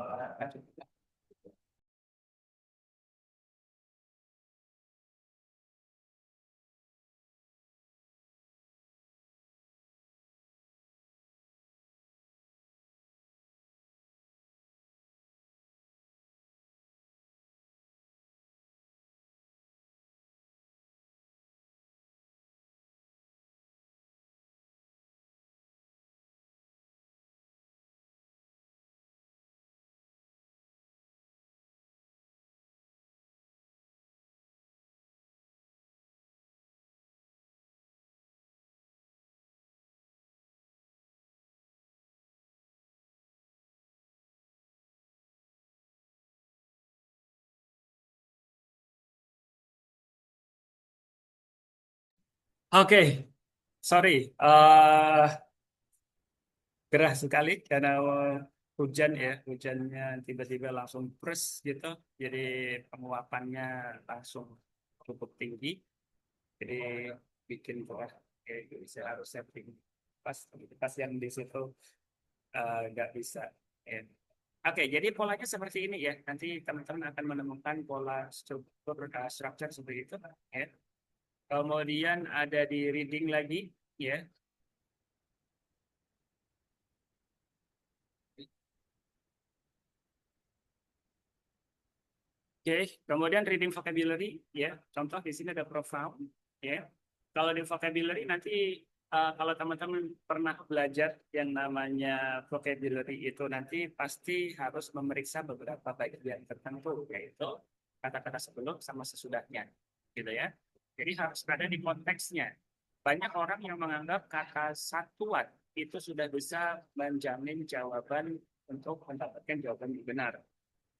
Oke, sorry. Gerah sekali karena hujan ya, hujannya tiba-tiba langsung pres gitu, jadi penguapannya langsung cukup tinggi, jadi bikin gerah. Oke, saya harus setting pas yang di situ nggak bisa. Ya. Oke, jadi polanya seperti ini ya. Nanti teman-teman akan menemukan pola struktur structure seperti itu. Ya. Kemudian ada di reading lagi, ya. Oke, kemudian reading vocabulary, ya. Contoh di sini ada profound, ya. Kalau di vocabulary nanti kalau teman-teman pernah belajar yang namanya vocabulary itu nanti pasti harus memeriksa beberapa bagian tertentu, yaitu kata-kata sebelum sama sesudahnya, gitu ya. Jadi harus ada di konteksnya. Banyak orang yang menganggap kata satuan itu sudah bisa menjamin jawaban untuk mendapatkan jawaban yang benar.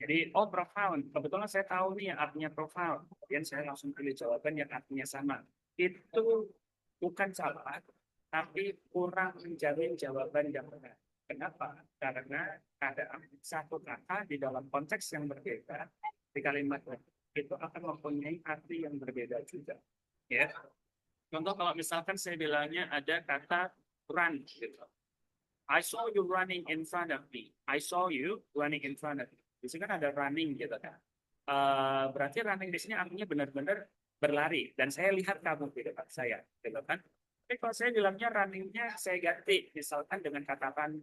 Jadi, oh profound. Kebetulan saya tahu nih yang artinya profound. Kemudian saya langsung pilih jawaban yang artinya sama. Itu bukan salah, tapi kurang menjamin jawaban yang benar. Kenapa? Karena ada satu kata di dalam konteks yang berbeda di kalimat itu akan mempunyai arti yang berbeda juga. Ya. Contoh kalau misalkan saya bilangnya ada kata run gitu. I saw you running in front of me. I saw you running in front of me. Di sini kan ada running gitu kan. Berarti running di sini artinya benar-benar berlari. Dan saya lihat kamu di depan saya, gitu kan. Tapi kalau saya bilangnya runningnya saya ganti, misalkan dengan kata run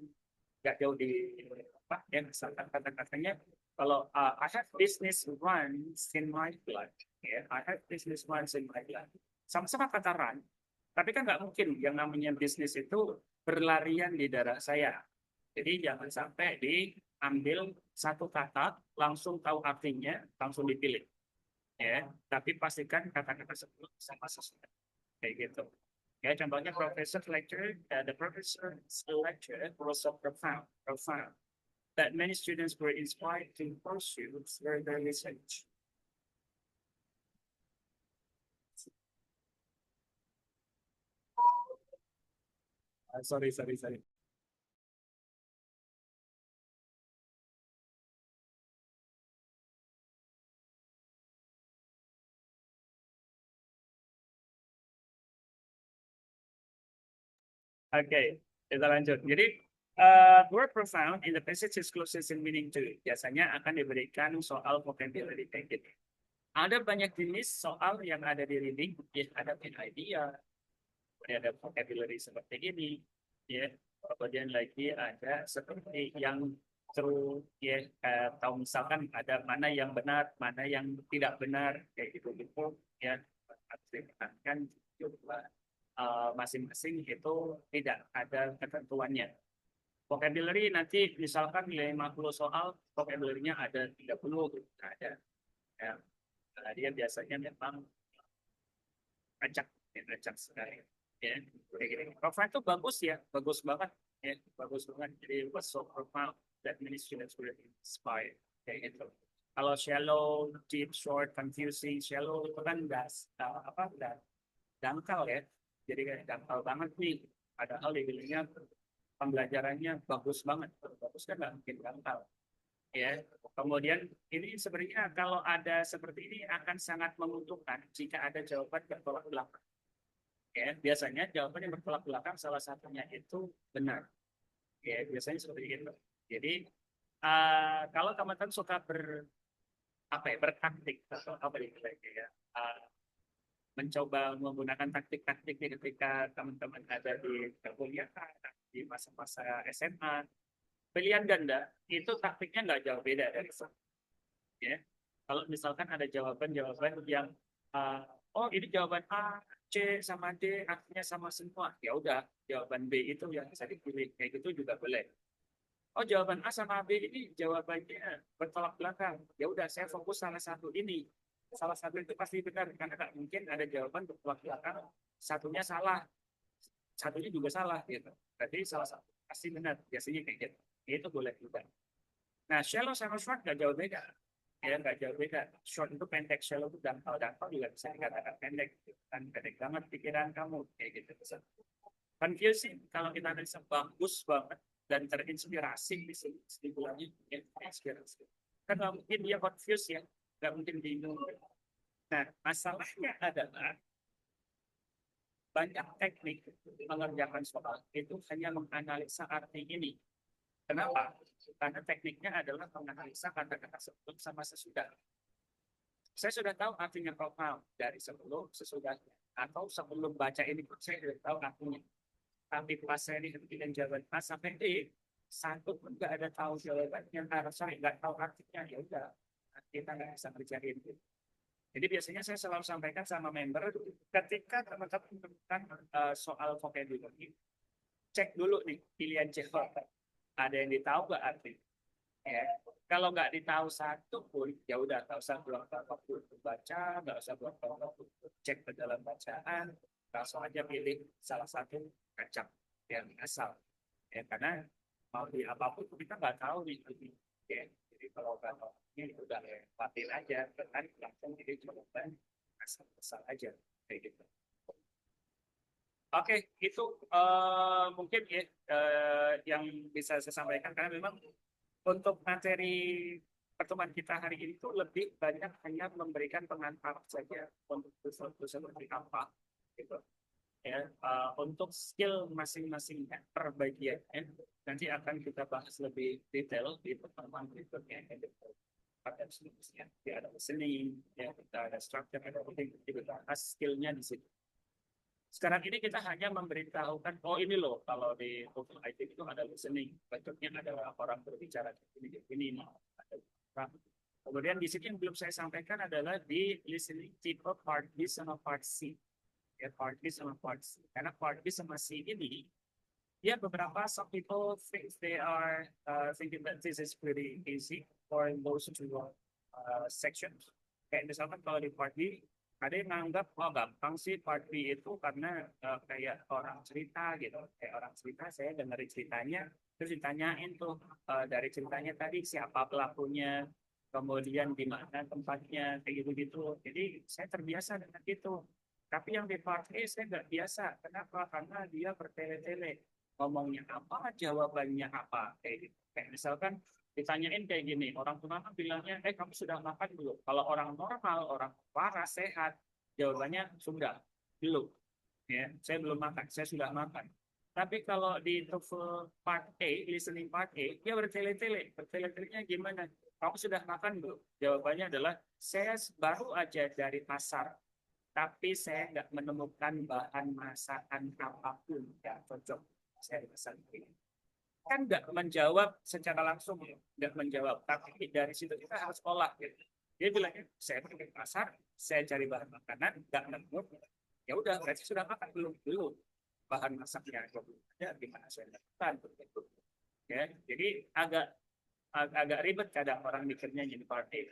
nggak jauh di apa ya, misalkan kata-katanya kalau I have business runs in my blood, ya, I have business runs in my blood. Sama-sama kata run, tapi kan nggak mungkin yang namanya bisnis itu berlarian di darah saya. Jadi jangan sampai diambil satu kata, langsung tahu artinya, langsung dipilih. Ya, tapi pastikan kata-kata sebelum sama sesudah. Kayak gitu. Ya, contohnya professor lecture, the professor's lecture was so profound that many students were inspired to pursue further research. Sorry. Oke, kita lanjut. Jadi, word profound in the passage is closest in meaning to. Biasanya akan diberikan soal vocabulary kayak gitu. Ada banyak jenis soal yang ada di reading, ya, ada main idea, ada vocabulary seperti ini, ya. Kemudian lagi ada seperti yang true, ya, atau misalkan ada mana yang benar, mana yang tidak benar, kayak gitu gitu, ya. Kan juga masing-masing itu tidak ada ketentuannya. Vocabulary nanti misalkan 50 soal, vocabulary-nya ada 30, ada. Ya. Nah, dia biasanya memang acak, ya, acak sekali. Ya, kayak gini. Profile itu bagus ya, bagus banget. Ya, bagus banget. Jadi, was so profound that many students were inspired. Kayak gitu. Kalau shallow, deep, short, confusing, shallow itu kan udah dangkal ya. Jadi kayak dangkal banget nih. Padahal dibilangnya pembelajarannya bagus banget. Bagus kan nggak mungkin dangkal. Ya. Kemudian ini sebenarnya kalau ada seperti ini akan sangat menguntungkan jika ada jawaban bertolak belakang. Ya, biasanya jawaban yang bertolak belakang salah satunya itu benar. Ya, biasanya seperti itu. Jadi kalau teman-teman suka bertaktik atau apa ya, mencoba menggunakan taktik-taktik ketika teman-teman ada di perkuliahan, di masa-masa SMA, pilihan ganda itu taktiknya nggak jauh beda dari itu. Ya. Kalau misalkan ada jawaban-jawaban yang oh ini jawaban A, C sama D artinya sama semua, ya udah jawaban B itu yang bisa dipilih, kayak gitu juga boleh. Oh jawaban A sama B ini jawabannya bertolak belakang, ya udah saya fokus salah satu ini, salah satu itu pasti benar karena tak mungkin ada jawaban bertolak belakang satunya salah, satunya juga salah gitu. Jadi salah satu pasti benar, biasanya kayak gitu. Itu boleh juga. Nah, shallow sama short nggak jauh beda. Ya, nggak jauh beda. Short itu pendek, shallow itu dangkal. Dangkal juga bisa dikatakan pendek. Kan pendek banget pikiran kamu. Kayak gitu. Confusing, kalau kita bisa bagus banget dan terinspirasi di sini, dibilangnya ya, inspirasi. Kan nggak mungkin dia confused ya. Nggak mungkin bingung. Nah, masalahnya adalah banyak teknik mengerjakan soal itu hanya menganalisa arti ini. Kenapa? Karena tekniknya adalah menganalisa kata-kata sebelum sama sesudah. Saya sudah tahu artinya profound dari sebelum, sesudahnya. Atau sebelum baca ini pun saya sudah tahu artinya. Tapi pas saya dihentikan jawaban A sampai D, satu pun nggak ada tahu jawabannya. Sorry, nggak tahu artinya. Ya udah, kita nggak bisa kerjain. Jadi biasanya saya selalu sampaikan sama member, ketika teman-teman menemukan soal vocabulary, cek dulu nih pilihan jawaban. Ada yang ditahu nggak arti? Ya. Kalau nggak ditahu satu pun, ya udah nggak usah buang waktu baca, nggak usah buang waktu cek ke dalam bacaan, langsung aja pilih salah satu kacang yang asal. Ya, karena mau di apapun kita nggak tahu nih. Ya. Jadi kalau nggak tahu ini udah lewatin aja, kan langsung jadi jawaban asal-asal aja kayak gitu. Oke, itu mungkin ya yang bisa saya sampaikan karena memang untuk materi pertemuan kita hari ini itu lebih banyak hanya memberikan pengantar saja untuk seperti apa gitu ya. Untuk skill masing-masing per bagiannya nanti akan kita bahas lebih detail di pertemuan berikutnya. Ada ya, ada listening, ya, kita ada structure, ada kita bahas skillnya di situ. Sekarang ini kita hanya memberitahukan, oh ini loh, kalau di TOEFL IT itu ada listening, bentuknya adalah orang berbicara ini. Kemudian di sini yang belum saya sampaikan adalah di listening tipe part B sama part C. Ya, part B sama part C. Karena part B sama C ini, ya beberapa some people think they are thinking that this is pretty easy for those two sections. Kayak misalkan kalau di part B, Ada yang nganggap, oh gampang sih part B itu karena kayak orang cerita gitu. Kayak orang cerita, saya dengerin ceritanya, terus ditanyain tuh dari ceritanya tadi siapa pelakunya, kemudian di mana tempatnya, kayak gitu-gitu. Jadi saya terbiasa dengan itu. Tapi yang di part A saya nggak biasa. Kenapa? Karena dia bertele-tele. Ngomongnya apa, jawabannya apa. Kayak gitu. Kayak misalkan ditanyain kayak gini, orang tua kan bilangnya, kamu sudah makan belum? Kalau orang normal, orang waras, sehat, jawabannya sudah, belum. Ya, saya belum makan, saya sudah makan. Tapi kalau di TOEFL part A, listening part A, dia bertele-tele. Bertele-telenya gimana? Kamu sudah makan belum? Jawabannya adalah, saya baru aja dari pasar, tapi saya nggak menemukan bahan masakan apapun yang cocok saya masak ini. Kan nggak menjawab secara langsung, ya, nggak menjawab, tapi dari situ kita harus olah gitu. Dia bilangnya, saya pergi ke pasar, saya cari bahan makanan, nggak nemu, ya udah berarti sudah makan belum, belum, bahan masaknya belum ada, gimana saya lakukan begitu. Ya, jadi agak ribet kadang orang mikirnya jadi party.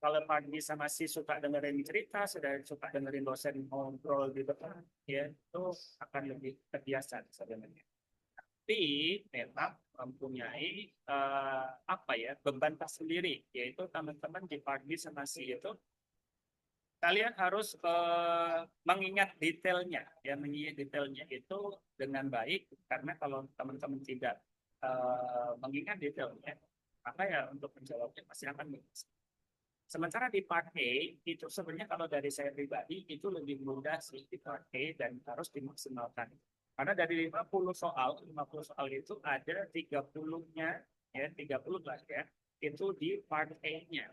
Kalau pagi sama si suka dengerin cerita, sudah suka dengerin dosen ngobrol di depan, ya itu akan lebih terbiasa sebenarnya. Tapi memang mempunyai apa ya, beban tersendiri, yaitu teman-teman di pagi sama si itu kalian harus mengingat detailnya, ya mengingat detailnya itu dengan baik, karena kalau teman-teman tidak mengingat detailnya, maka ya untuk menjawabnya pasti akan berbeda. Sementara di part A itu sebenarnya kalau dari saya pribadi itu lebih mudah sih di part A dan harus dimaksimalkan. Karena dari 50 soal itu ada 30-nya, ya 30 lah ya, itu di part A-nya.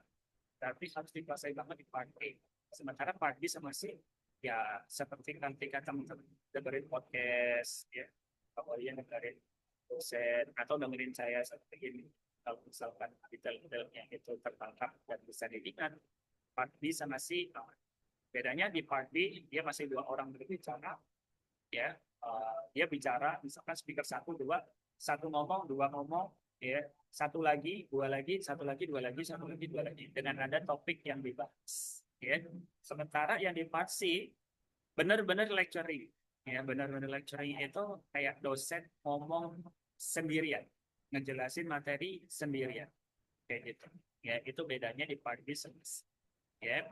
Tapi harus dikuasai banget di part A. Sementara part B sama C, ya seperti nanti kata teman-teman dengerin podcast, ya, kemudian dengerin dosen, atau dengerin saya seperti ini. Kalau misalkan detail-detailnya itu tertangkap dan bisa diingat, part B sama C, bedanya di part B dia masih dua orang berbicara, ya dia bicara misalkan speaker satu ngomong, dua ngomong, ya satu lagi, dua lagi, satu lagi, dua lagi, satu lagi, dua lagi, dengan ada topik yang dibahas, ya. Sementara yang di part C benar-benar lecturing, ya benar-benar lecturing itu kayak dosen ngomong sendirian, ngejelasin materi sendirian, kayak gitu, ya itu bedanya di part B sama C, ya.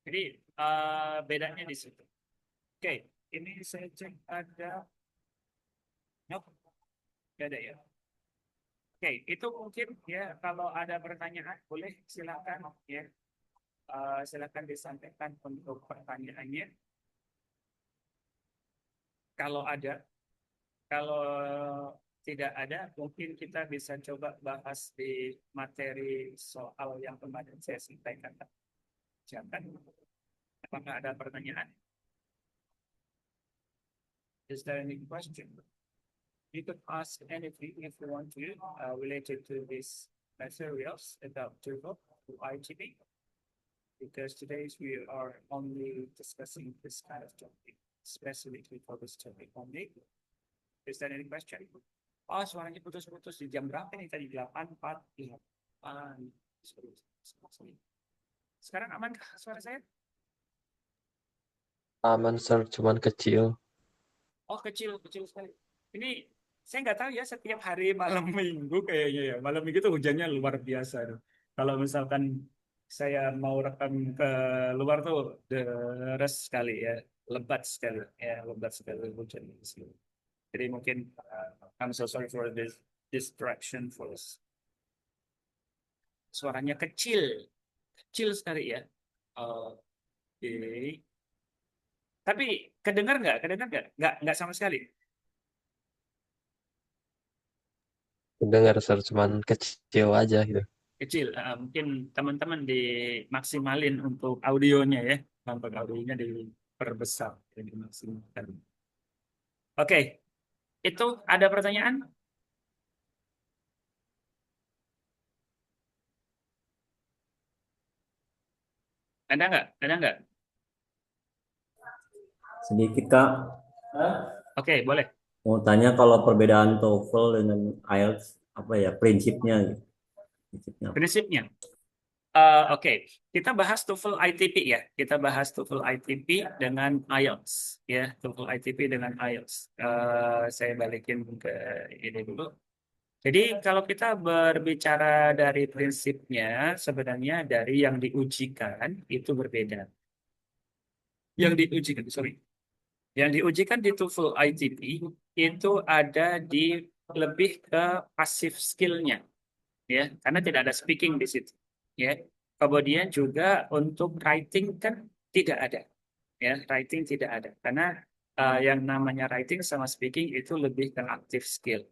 Jadi bedanya di situ. Oke, ini saya cek ada. Nope, nggak ada ya. Oke, itu mungkin ya kalau ada pertanyaan boleh silakan ya. Silakan disampaikan untuk pertanyaannya. Kalau ada, kalau tidak ada, mungkin kita bisa coba bahas di materi soal yang kemarin saya sampaikan. Silakan. Apakah ada pertanyaan? Is there any question? You could ask anything if you want to related to these materials about Turbo to ITB, because today we are only discussing this kind of topic, specifically for this topic only. Is there any question? Oh, suaranya putus-putus di jam berapa nih tadi? 8.48. Sekarang aman suara saya? Aman, Sir, cuman kecil. Oh, kecil sekali. Ini saya nggak tahu ya, setiap hari malam minggu kayaknya ya. Malam minggu itu hujannya luar biasa. Kalau misalkan saya mau rekam ke luar tuh deres sekali ya, lebat sekali ya, lebat sekali hujan di sini. Jadi mungkin I'm so sorry for this distraction for us. Suaranya kecil sekali ya. Oke. Tapi kedengar nggak? Kedengar nggak? Nggak sama sekali. Dengar, Sir, cuman kecil aja gitu. Kecil. Mungkin teman-teman dimaksimalin untuk audionya ya, untuk audionya diperbesar, dimaksimalkan. Oke, itu ada pertanyaan? Ada nggak? Ada nggak? Sedikit Kak, Oke, boleh. mau tanya kalau perbedaan TOEFL dengan IELTS apa ya prinsipnya gitu. Prinsipnya apa? Prinsipnya. Oke, kita bahas TOEFL ITP ya. Kita bahas TOEFL ITP dengan IELTS ya. TOEFL ITP dengan IELTS. Saya balikin ke ini dulu. Jadi kalau kita berbicara dari prinsipnya, sebenarnya dari yang diujikan itu berbeda. Yang diujikan, sorry. Yang diujikan di TOEFL ITP itu ada di lebih ke passive skill-nya, ya, karena tidak ada speaking di situ, ya. Kemudian juga untuk writing kan tidak ada, ya, writing tidak ada, karena yang namanya writing sama speaking itu lebih ke active skill.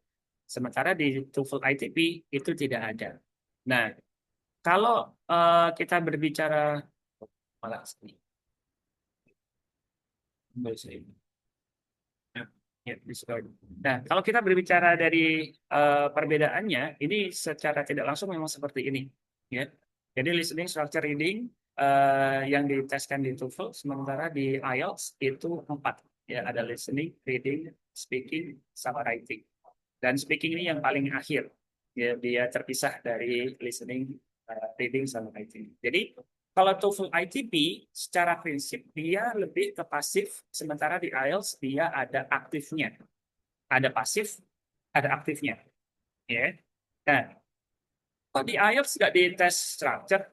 Sementara di TOEFL ITP itu tidak ada. Nah, kalau kita berbicara malah sini. Ya, Discord. Nah, kalau kita berbicara dari perbedaannya, ini secara tidak langsung memang seperti ini, ya. Jadi listening, structure, reading yang diteskan di TOEFL, sementara di IELTS itu 4, ya. Ada listening, reading, speaking, sama writing. Dan speaking ini yang paling akhir, ya, dia terpisah dari listening, reading, sama writing. Jadi kalau TOEFL ITP secara prinsip dia lebih ke pasif, sementara di IELTS dia ada aktifnya. Ada pasif, ada aktifnya. Ya. Nah, kalau di IELTS nggak dites structure,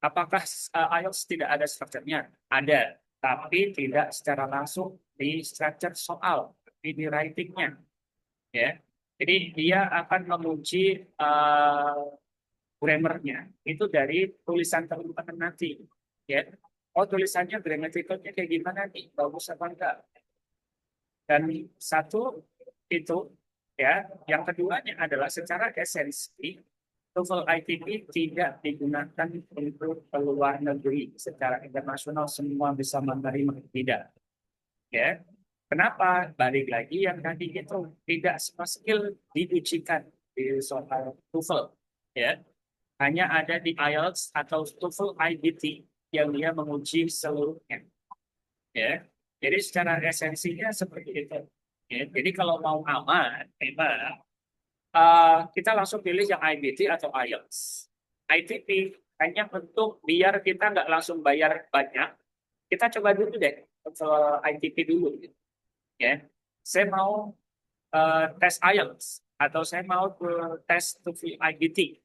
apakah IELTS tidak ada strukturnya? Ada, tapi tidak secara langsung di structure soal, tapi di writingnya. Ya. Jadi dia akan menguji grammarnya itu dari tulisan teman-teman nanti. Ya. Oh, tulisannya gramaticalnya kayak gimana nih? Bagus apa enggak? Dan satu itu, ya, yang keduanya adalah secara esensi TOEFL ITP tidak digunakan untuk keluar negeri secara internasional semua bisa menerima, tidak, ya. Kenapa? Balik lagi yang tadi itu tidak semua skill diujikan di soal TOEFL, ya. Hanya ada di IELTS atau TOEFL IBT yang dia menguji seluruhnya, ya. Jadi secara esensinya seperti itu. Ya, jadi kalau mau aman, memang kita langsung pilih yang IBT atau IELTS. ITP hanya untuk biar kita nggak langsung bayar banyak, kita coba dulu deh soal ITP dulu, gitu. Ya, saya mau tes IELTS atau saya mau tes TOEFL IBT.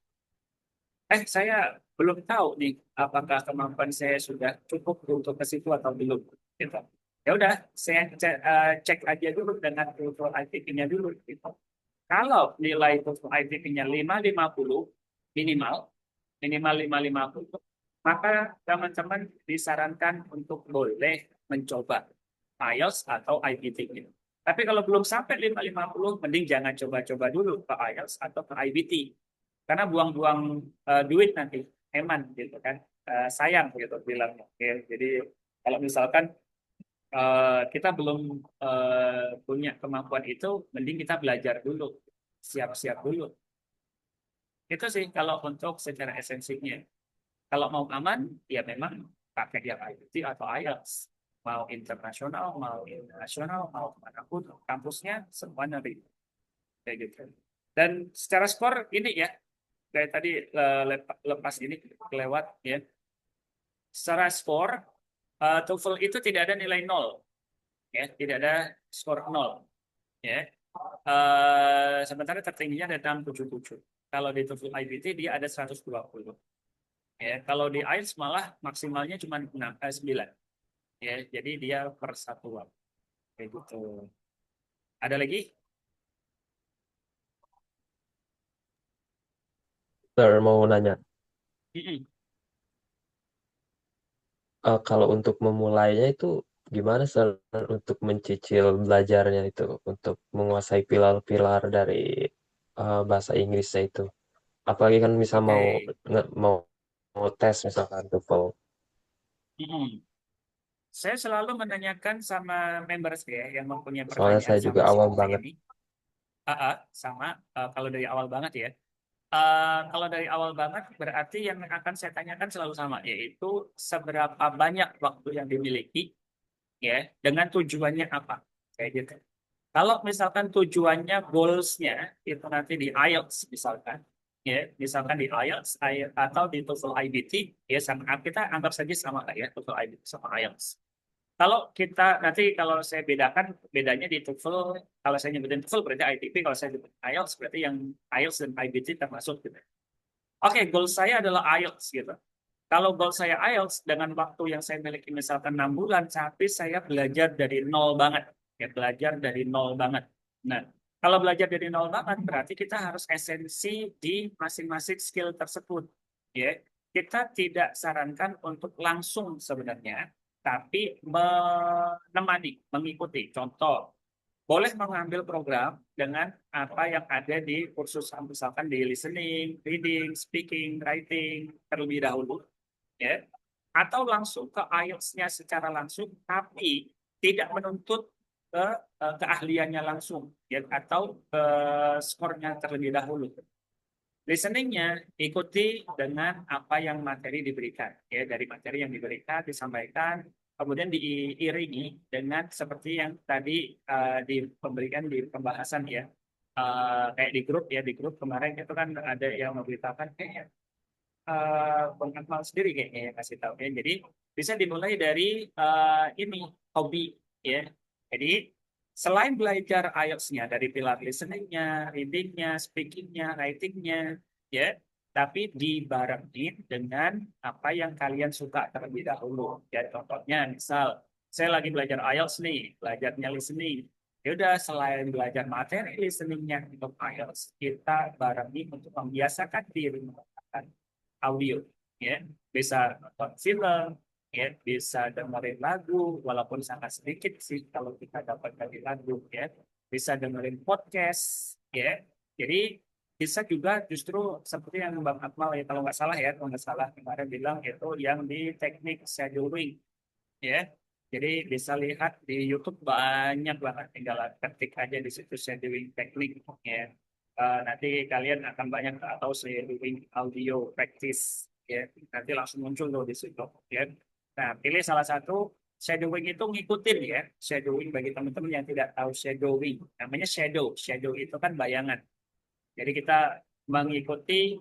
Saya belum tahu nih apakah kemampuan saya sudah cukup untuk ke situ atau belum. Gitu. Ya udah, saya cek aja dulu dengan TOEFL ITP-nya dulu. Gitu. Kalau nilai TOEFL ITP-nya 550 minimal, minimal 550, maka teman-teman disarankan untuk boleh mencoba IELTS atau IBT. Tapi kalau belum sampai 550, mending jangan coba-coba dulu ke IELTS atau ke IBT. Karena buang-buang duit nanti, eman gitu kan. Sayang gitu bilangnya. Oke, jadi kalau misalkan kita belum punya kemampuan itu, mending kita belajar dulu, siap-siap dulu. Itu sih kalau untuk secara esensinya. Kalau mau aman, ya memang pakai yang IELTS atau IELTS. Mau internasional, mau nasional, mau manapun, kampusnya semua nanti. Kayak gitu. Dan secara skor ini ya, kayak tadi lepas ini kelewat ya. Secara skor, TOEFL itu tidak ada nilai 0. Ya, tidak ada skor 0. Ya. Sementara tertingginya ada 677. Kalau di TOEFL IBT dia ada 120. Ya, kalau di IELTS malah maksimalnya cuma 9. Ya, jadi dia per satuan. Kayak gitu. Ada lagi? Mau nanya, Mm-mm. kalau untuk memulainya itu gimana Sir, untuk mencicil belajarnya itu, untuk menguasai pilar-pilar dari bahasa Inggrisnya itu. Apalagi kan misal mau Oke. mau mau tes misalkan TOEFL. Mm-mm. Saya selalu menanyakan sama member saya yang mempunyai Soalnya pertanyaan saya juga sama si awal Putri banget. ini. Sama kalau dari awal banget ya. Kalau dari awal banget berarti yang akan saya tanyakan selalu sama, yaitu seberapa banyak waktu yang dimiliki, ya, dengan tujuannya apa, kayak gitu. Kalau misalkan tujuannya goalsnya itu nanti di IELTS misalkan, ya, misalkan di IELTS atau di TOEFL IBT, ya sama kita anggap saja sama lah ya, TOEFL IBT sama IELTS. Kalau kita nanti kalau saya bedakan bedanya di TOEFL, kalau saya nyebutin TOEFL berarti ITP, kalau saya nyebutin IELTS berarti yang IELTS dan IBT termasuk gitu. Oke, goal saya adalah IELTS gitu. Kalau goal saya IELTS dengan waktu yang saya miliki misalkan 6 bulan, tapi saya belajar dari nol banget, ya belajar dari nol banget. Nah, kalau belajar dari nol banget berarti kita harus esensi di masing-masing skill tersebut, ya. Kita tidak sarankan untuk langsung sebenarnya, tapi menemani, mengikuti. Contoh, boleh mengambil program dengan apa yang ada di kursus misalkan di listening, reading, speaking, writing terlebih dahulu, ya, atau langsung ke IELTS-nya secara langsung, tapi tidak menuntut ke keahliannya langsung, ya, atau ke skornya terlebih dahulu. Listeningnya ikuti dengan apa yang materi diberikan, ya dari materi yang diberikan disampaikan, kemudian diiringi dengan seperti yang tadi diberikan di pembahasan ya. Kayak di grup ya, di grup kemarin itu kan ada yang memberitakan kayaknya Bang Akmal sendiri kayaknya yang kasih tahu ya. Jadi bisa dimulai dari ini hobi ya. Jadi selain belajar IELTS-nya dari pilar listening-nya, reading-nya, speaking-nya, writing-nya, ya, tapi dibarengin dengan apa yang kalian suka terlebih dahulu. Ya, contohnya misal saya lagi belajar IELTS nih, belajarnya listening. Ya udah selain belajar materi listening-nya untuk IELTS, kita barengi untuk membiasakan diri menggunakan audio, ya, bisa nonton film, ya, bisa dengerin lagu walaupun sangat sedikit sih kalau kita dapat dari lagu, ya, bisa dengerin podcast, ya. Jadi bisa juga justru seperti yang Bang Akmal ya, kalau nggak salah ya, kalau nggak salah kemarin bilang itu yang di teknik shadowing, ya. Jadi bisa lihat di YouTube banyak banget, tinggal ketik aja di situ shadowing teknik, ya. Nanti kalian akan banyak atau shadowing audio practice, ya. Nanti langsung muncul tuh di situ, ya. Nah, pilih salah satu. Shadowing itu ngikutin ya. Shadowing bagi teman-teman yang tidak tahu shadowing, namanya shadow. Shadow itu kan bayangan. Jadi kita mengikuti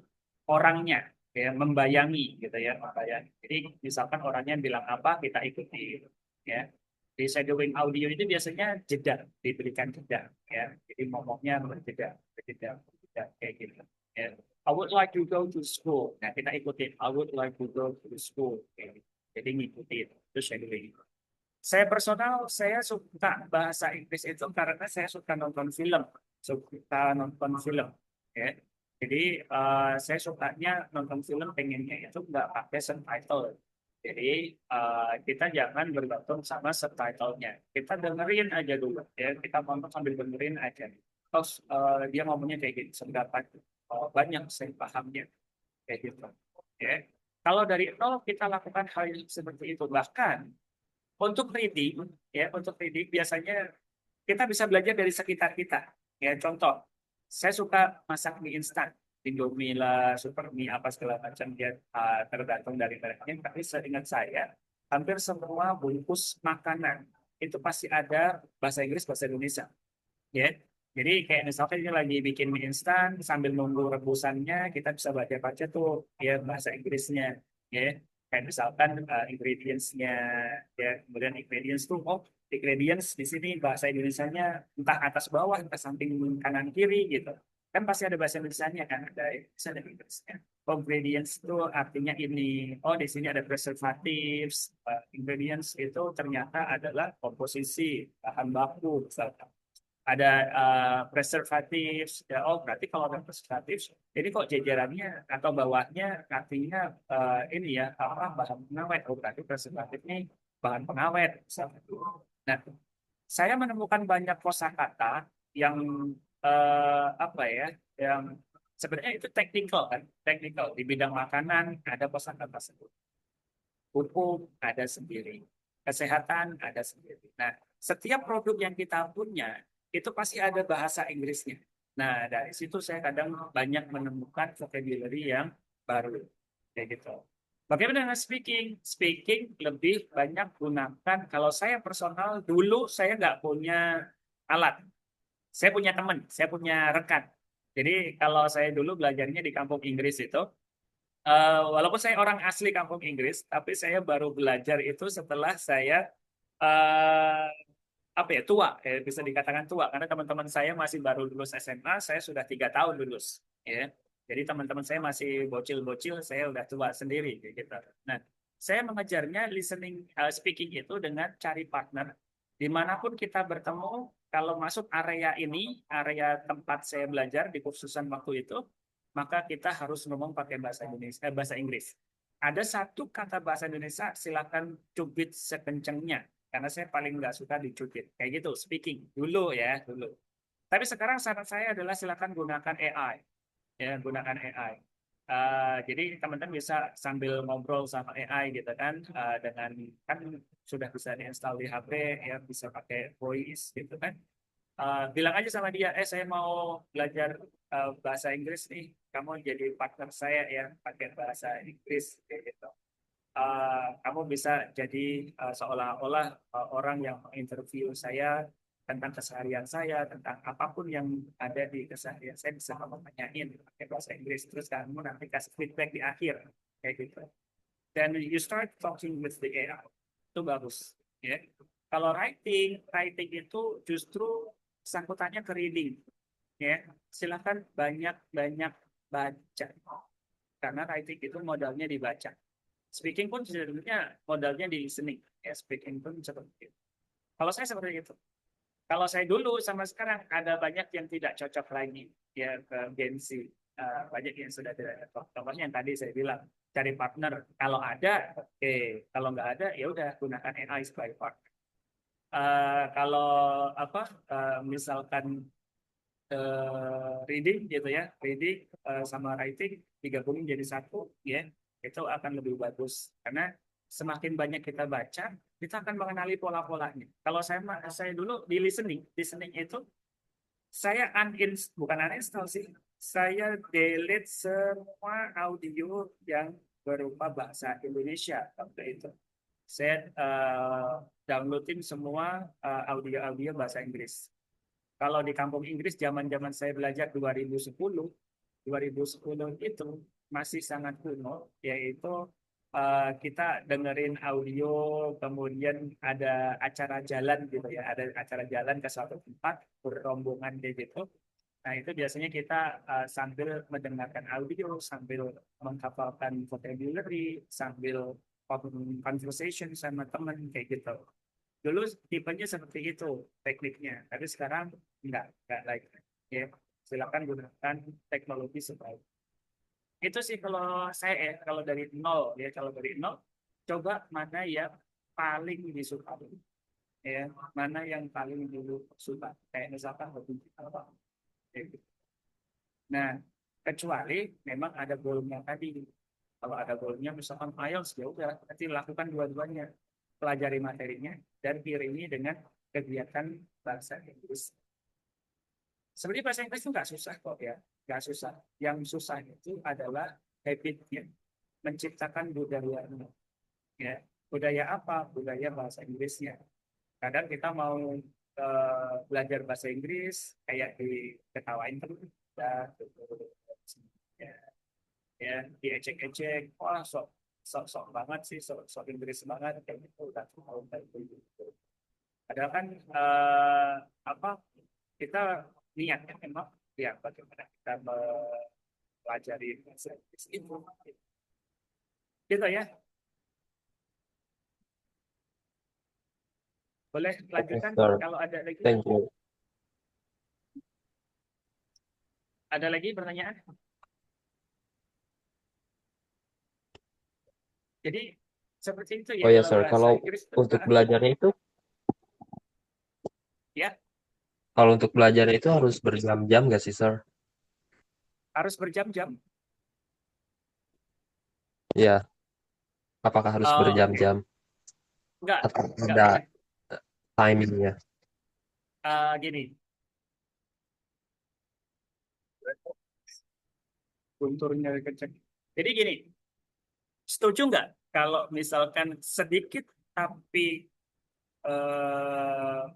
orangnya, ya, membayangi gitu ya, membayangi. Jadi misalkan orangnya bilang apa, kita ikuti, ya. Di shadowing audio itu biasanya jeda, diberikan jeda, ya. Jadi ngomongnya berjeda, berjeda, berjeda, kayak gitu. Ya. I would like to go to school. Nah, kita ikutin. I would like to go to school. Kayak gitu. Jadi ngikutin. Itu shadowing. Saya personal, saya suka bahasa Inggris itu karena saya suka nonton film, suka nonton film, ya. Jadi saya sukanya nonton film pengennya itu nggak pakai subtitle. Jadi kita jangan bergantung sama subtitlenya. Kita dengerin aja dulu, ya. Kita nonton sambil dengerin aja. Terus dia ngomongnya kayak gitu, seberapa banyak saya pahamnya, kayak gitu. Ya. Kalau dari nol kita lakukan hal yang seperti itu, bahkan untuk reading, ya, untuk reading biasanya kita bisa belajar dari sekitar kita. Ya, contoh, saya suka masak mie instan, Indomie lah, super mie apa segala macam dia tergantung dari mereknya. Tapi seingat saya, hampir semua bungkus makanan itu pasti ada bahasa Inggris, bahasa Indonesia. Ya, jadi kayak misalkan ini lagi bikin mie instan sambil nunggu rebusannya, kita bisa baca-baca tuh ya bahasa Inggrisnya, ya. Kayak misalkan ingredients-nya, ya, kemudian ingredients tuh, oh, ingredients di sini bahasa Indonesianya entah atas bawah, entah samping kanan kiri gitu. Kan pasti ada bahasa Indonesianya kan, ada Indonesia dan Inggrisnya. Oh, ingredients itu artinya ini. Oh, di sini ada preservatives. Ingredients itu ternyata adalah komposisi bahan baku misalkan ada preservatif, ya, oh berarti kalau ada preservatif ini kok jajarannya atau bawahnya artinya ini ya apa bahan pengawet, oh berarti preservatif ini bahan pengawet misalnya. Nah, saya menemukan banyak kosakata yang apa ya, yang sebenarnya itu teknikal kan, teknikal di bidang makanan ada kosakata tersebut, hukum ada sendiri, kesehatan ada sendiri. Nah, setiap produk yang kita punya itu pasti ada bahasa Inggrisnya. Nah, dari situ saya kadang banyak menemukan vocabulary yang baru, kayak gitu. Bagaimana dengan speaking? Speaking lebih banyak gunakan. Kalau saya personal dulu saya nggak punya alat. Saya punya teman, saya punya rekan. Jadi kalau saya dulu belajarnya di kampung Inggris itu, walaupun saya orang asli kampung Inggris, tapi saya baru belajar itu setelah saya eh, apa ya tua, bisa dikatakan tua, karena teman-teman saya masih baru lulus SMA, saya sudah 3 tahun lulus, ya. Jadi teman-teman saya masih bocil-bocil, saya udah tua sendiri, kayak gitu. Nah, saya mengejarnya listening, speaking itu dengan cari partner, dimanapun kita bertemu. Kalau masuk area ini, area tempat saya belajar di kursusan waktu itu, maka kita harus ngomong pakai bahasa Indonesia, bahasa Inggris. Ada satu kata bahasa Indonesia, silakan cubit sekencangnya karena saya paling nggak suka dicubit kayak gitu speaking dulu ya dulu. Tapi sekarang saran saya adalah silakan gunakan AI, ya gunakan AI. Jadi teman-teman bisa sambil ngobrol sama AI gitu kan, dengan kan sudah bisa diinstal di HP ya, bisa pakai voice gitu kan. Bilang aja sama dia, saya mau belajar bahasa Inggris nih, kamu jadi partner saya ya pakai bahasa Inggris kayak gitu. Kamu bisa jadi seolah-olah orang yang menginterview saya tentang keseharian saya, tentang apapun yang ada di keseharian saya bisa kamu tanyain pakai bahasa Inggris, terus kamu nanti kasih feedback di akhir kayak gitu. Dan you start talking with the AI, itu bagus ya. Kalau writing itu justru sangkutannya ke reading ya. Silakan banyak-banyak baca karena writing itu modalnya dibaca. Speaking pun sebenarnya modalnya di listening. Ya, speaking pun seperti itu. Kalau saya seperti itu. Kalau saya dulu sama sekarang ada banyak yang tidak cocok lagi ya ke Gen Z. Banyak yang sudah tidak cocok. Contohnya yang tadi saya bilang cari partner. Kalau ada, oke. Kalau nggak ada, ya udah gunakan AI sebagai partner. Kalau apa? Misalkan reading gitu ya, reading sama writing digabungin jadi satu, ya itu akan lebih bagus karena semakin banyak kita baca, kita akan mengenali pola-polanya. Kalau saya dulu di listening itu saya bukan uninstall sih, saya delete semua audio yang berupa bahasa Indonesia waktu itu. Saya downloadin semua audio-audio bahasa Inggris. Kalau di kampung Inggris zaman-zaman saya belajar 2010 itu masih sangat kuno, yaitu kita dengerin audio, kemudian ada acara jalan gitu ya, ada acara jalan ke suatu tempat berombongan kayak gitu. Nah, itu biasanya kita sambil mendengarkan audio, sambil menghafalkan vocabulary, sambil conversation sama teman kayak gitu. Dulu tipenya seperti itu tekniknya, tapi sekarang enggak lagi. Ya, silakan gunakan teknologi sebaik. Itu sih kalau saya kalau dari nol ya, kalau dari nol coba mana yang paling disukai ya, mana yang paling dulu suka. Kayak misalkan hobi apa. Ya, gitu. Nah, kecuali memang ada goalnya tadi. Kalau ada goalnya misalkan IELTS, ya udah nanti lakukan dua-duanya. Pelajari materinya dan iringi dengan kegiatan bahasa Inggris. Sebenarnya bahasa Inggris itu nggak susah kok ya, nggak susah. Yang susah itu adalah habitnya, menciptakan budayanya. Ya, budaya apa? Budaya bahasa Inggrisnya. Kadang kita mau belajar bahasa Inggris kayak diketawain terus, ya, ya diecek-ecek, wah sok sok sok banget sih, sok sok Inggris banget kayak gitu, udah tahu kayak gitu. Padahal kan apa kita niatnya memang ya bagaimana kita mempelajari bahasa Inggris itu gitu ya. Boleh Oke, lanjutkan sir. kalau ada lagi, Thank you. pertanyaan. Jadi seperti itu ya Oh ya, kalau sir. bahasa Kalau Inggris untuk belajarnya itu, ya kalau untuk belajarnya itu harus berjam-jam nggak sih, sir? harus berjam-jam. Ya, apakah harus Oh, oke. berjam-jam Enggak, atau enggak ada gini. timingnya? Gini, gunturnya kecil. Jadi gini, setuju nggak kalau misalkan sedikit tapi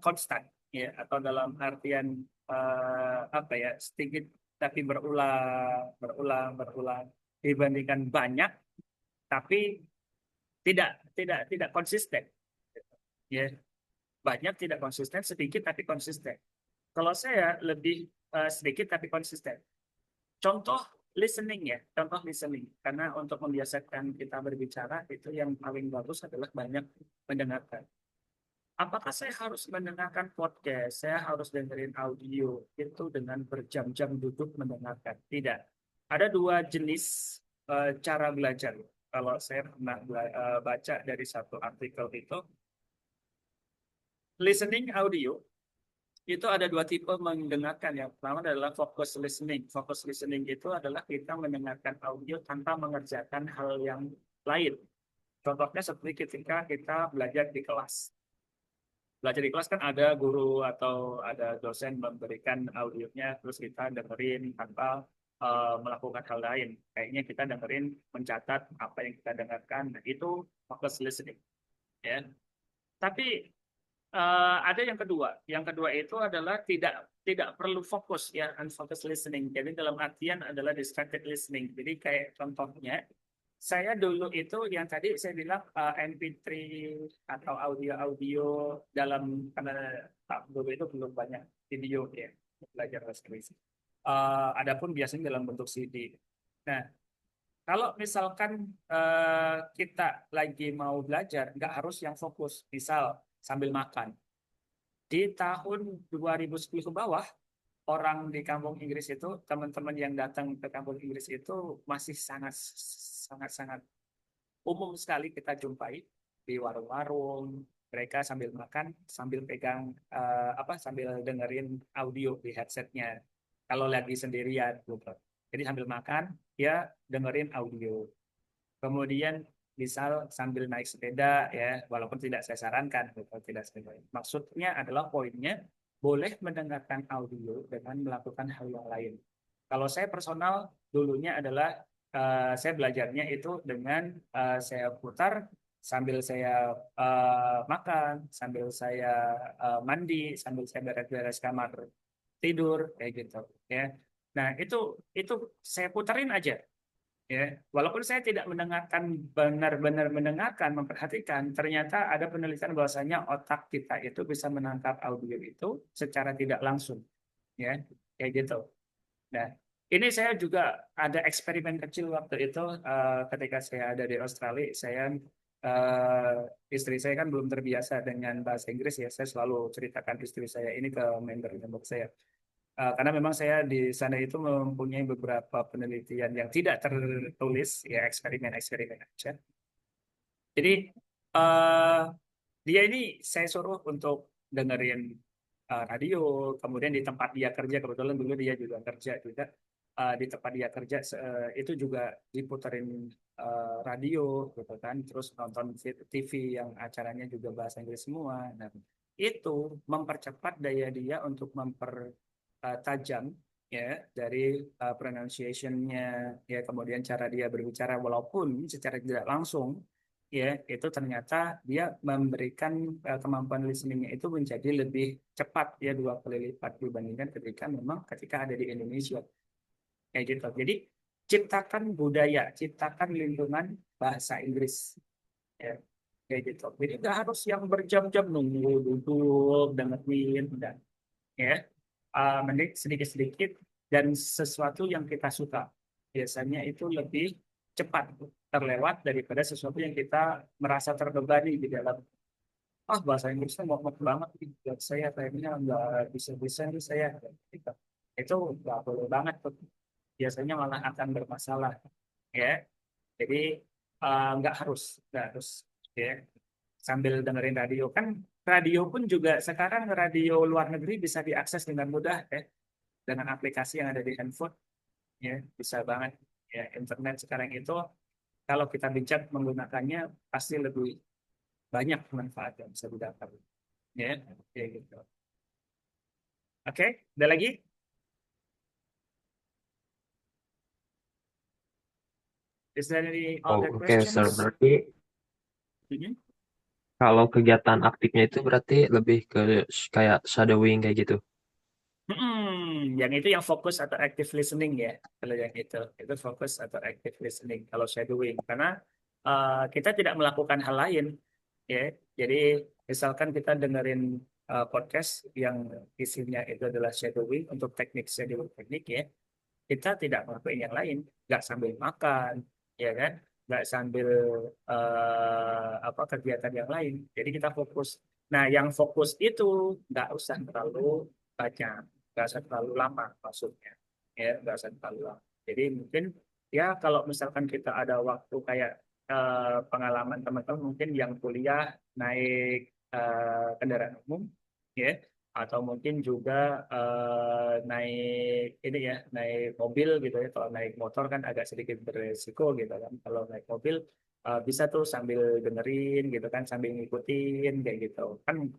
konstan ya, atau dalam artian apa ya, sedikit tapi berulang dibandingkan banyak tapi tidak konsisten. Ya, banyak tidak konsisten, sedikit tapi konsisten. Kalau saya lebih sedikit tapi konsisten. Contoh contoh listening. Karena untuk membiasakan kita berbicara itu yang paling bagus adalah banyak mendengarkan. Apakah saya harus mendengarkan podcast? Saya harus dengerin audio itu dengan berjam-jam duduk mendengarkan? Tidak. Ada dua jenis cara belajar. Kalau saya pernah baca dari satu artikel itu, listening audio itu ada dua tipe mendengarkan. Yang pertama adalah focus listening. Focus listening itu adalah kita mendengarkan audio tanpa mengerjakan hal yang lain. Contohnya seperti ketika kita belajar di kelas. Belajar di kelas kan ada guru atau ada dosen memberikan audionya, terus kita dengerin tanpa melakukan hal lain. Kayaknya kita dengerin, mencatat apa yang kita dengarkan. Nah, itu focus listening. Ya. Tapi ada yang kedua. Yang kedua itu adalah tidak perlu fokus ya, unfocused listening. Jadi dalam artian adalah distracted listening. Jadi kayak contohnya, saya dulu itu yang tadi saya bilang MP3 atau audio-audio dalam karena dulu itu belum banyak video ya belajar bahasa Inggris. Adapun biasanya dalam bentuk CD. Nah, kalau misalkan kita lagi mau belajar, nggak harus yang fokus. Misal sambil makan. Di tahun 2010 ke bawah, orang di kampung Inggris itu, teman-teman yang datang ke kampung Inggris itu masih sangat umum sekali kita jumpai di warung-warung. Mereka sambil makan, sambil pegang sambil dengerin audio di headsetnya. Kalau lagi sendirian, gitu. Jadi sambil makan, dia dengerin audio. Kemudian misal sambil naik sepeda ya, walaupun tidak saya sarankan, tidak saya. Maksudnya adalah poinnya boleh mendengarkan audio dengan melakukan hal yang lain. Kalau saya personal dulunya adalah saya belajarnya itu dengan saya putar sambil saya makan, sambil saya mandi, sambil saya beres-beres kamar tidur kayak gitu ya. Nah, itu saya putarin aja ya, walaupun saya tidak mendengarkan benar-benar mendengarkan, memperhatikan, ternyata ada penelitian bahwasanya otak kita itu bisa menangkap audio itu secara tidak langsung, ya, kayak gitu. Nah, ini saya juga ada eksperimen kecil waktu itu ketika saya ada di Australia, istri saya kan belum terbiasa dengan bahasa Inggris ya, saya selalu ceritakan istri saya ini ke member-member saya. Karena memang saya di sana itu mempunyai beberapa penelitian yang tidak tertulis, ya eksperimen-eksperimen aja. Jadi uh, dia ini saya suruh untuk dengerin radio, kemudian di tempat dia kerja, kebetulan dulu dia juga kerja juga, di tempat dia kerja itu juga diputerin radio, gitu kan, terus nonton TV yang acaranya juga bahasa Inggris semua. Nah, itu mempercepat daya dia untuk tajam ya dari pronunciation-nya ya, kemudian cara dia berbicara walaupun secara tidak langsung ya, itu ternyata dia memberikan kemampuan listeningnya itu menjadi lebih cepat ya, 2 kali lipat dibandingkan ketika ada di Indonesia kayak gitu. Jadi ciptakan budaya, ciptakan lingkungan bahasa Inggris ya, kayak gitu. Jadi nggak harus yang berjam-jam nunggu duduk dengerin, dan ya mending sedikit-sedikit dan sesuatu yang kita suka. Biasanya itu lebih cepat terlewat daripada sesuatu yang kita merasa terbebani di dalam. Bahasa Inggrisnya ngomong banget nih, buat saya kayaknya nggak bisa-bisa nih saya. Gitu. Itu nggak boleh banget tuh. Biasanya malah akan bermasalah. Ya, jadi nggak harus ya, sambil dengerin radio kan. Radio pun juga sekarang radio luar negeri bisa diakses dengan mudah ya, dengan aplikasi yang ada di handphone ya, bisa banget ya. Internet sekarang itu kalau kita bijak menggunakannya pasti lebih banyak manfaat yang bisa didapat ya, kayak gitu. Oke, ada lagi? Is there any Oh, other oke, Sir. questions? Berarti Mhm. kalau kegiatan aktifnya itu berarti lebih ke kayak shadowing kayak gitu. Yang itu yang fokus atau active listening ya. Kalau yang itu fokus atau active listening. Kalau shadowing, karena kita tidak melakukan hal lain, ya. Jadi misalkan kita dengerin podcast yang isinya itu adalah shadowing untuk teknik shadowing teknik ya, kita tidak melakukan yang lain, nggak sambil makan, ya kan, nggak sambil apa kegiatan yang lain. Jadi kita fokus. Nah, yang fokus itu nggak usah terlalu banyak, nggak usah terlalu lama maksudnya, ya nggak usah terlalu lama. Jadi mungkin ya kalau misalkan kita ada waktu kayak pengalaman teman-teman mungkin yang kuliah naik kendaraan umum, ya atau mungkin juga naik ini ya naik mobil gitu ya. Kalau naik motor kan agak sedikit beresiko gitu kan. Kalau naik mobil bisa tuh sambil dengerin gitu kan, sambil ngikutin kayak gitu kan.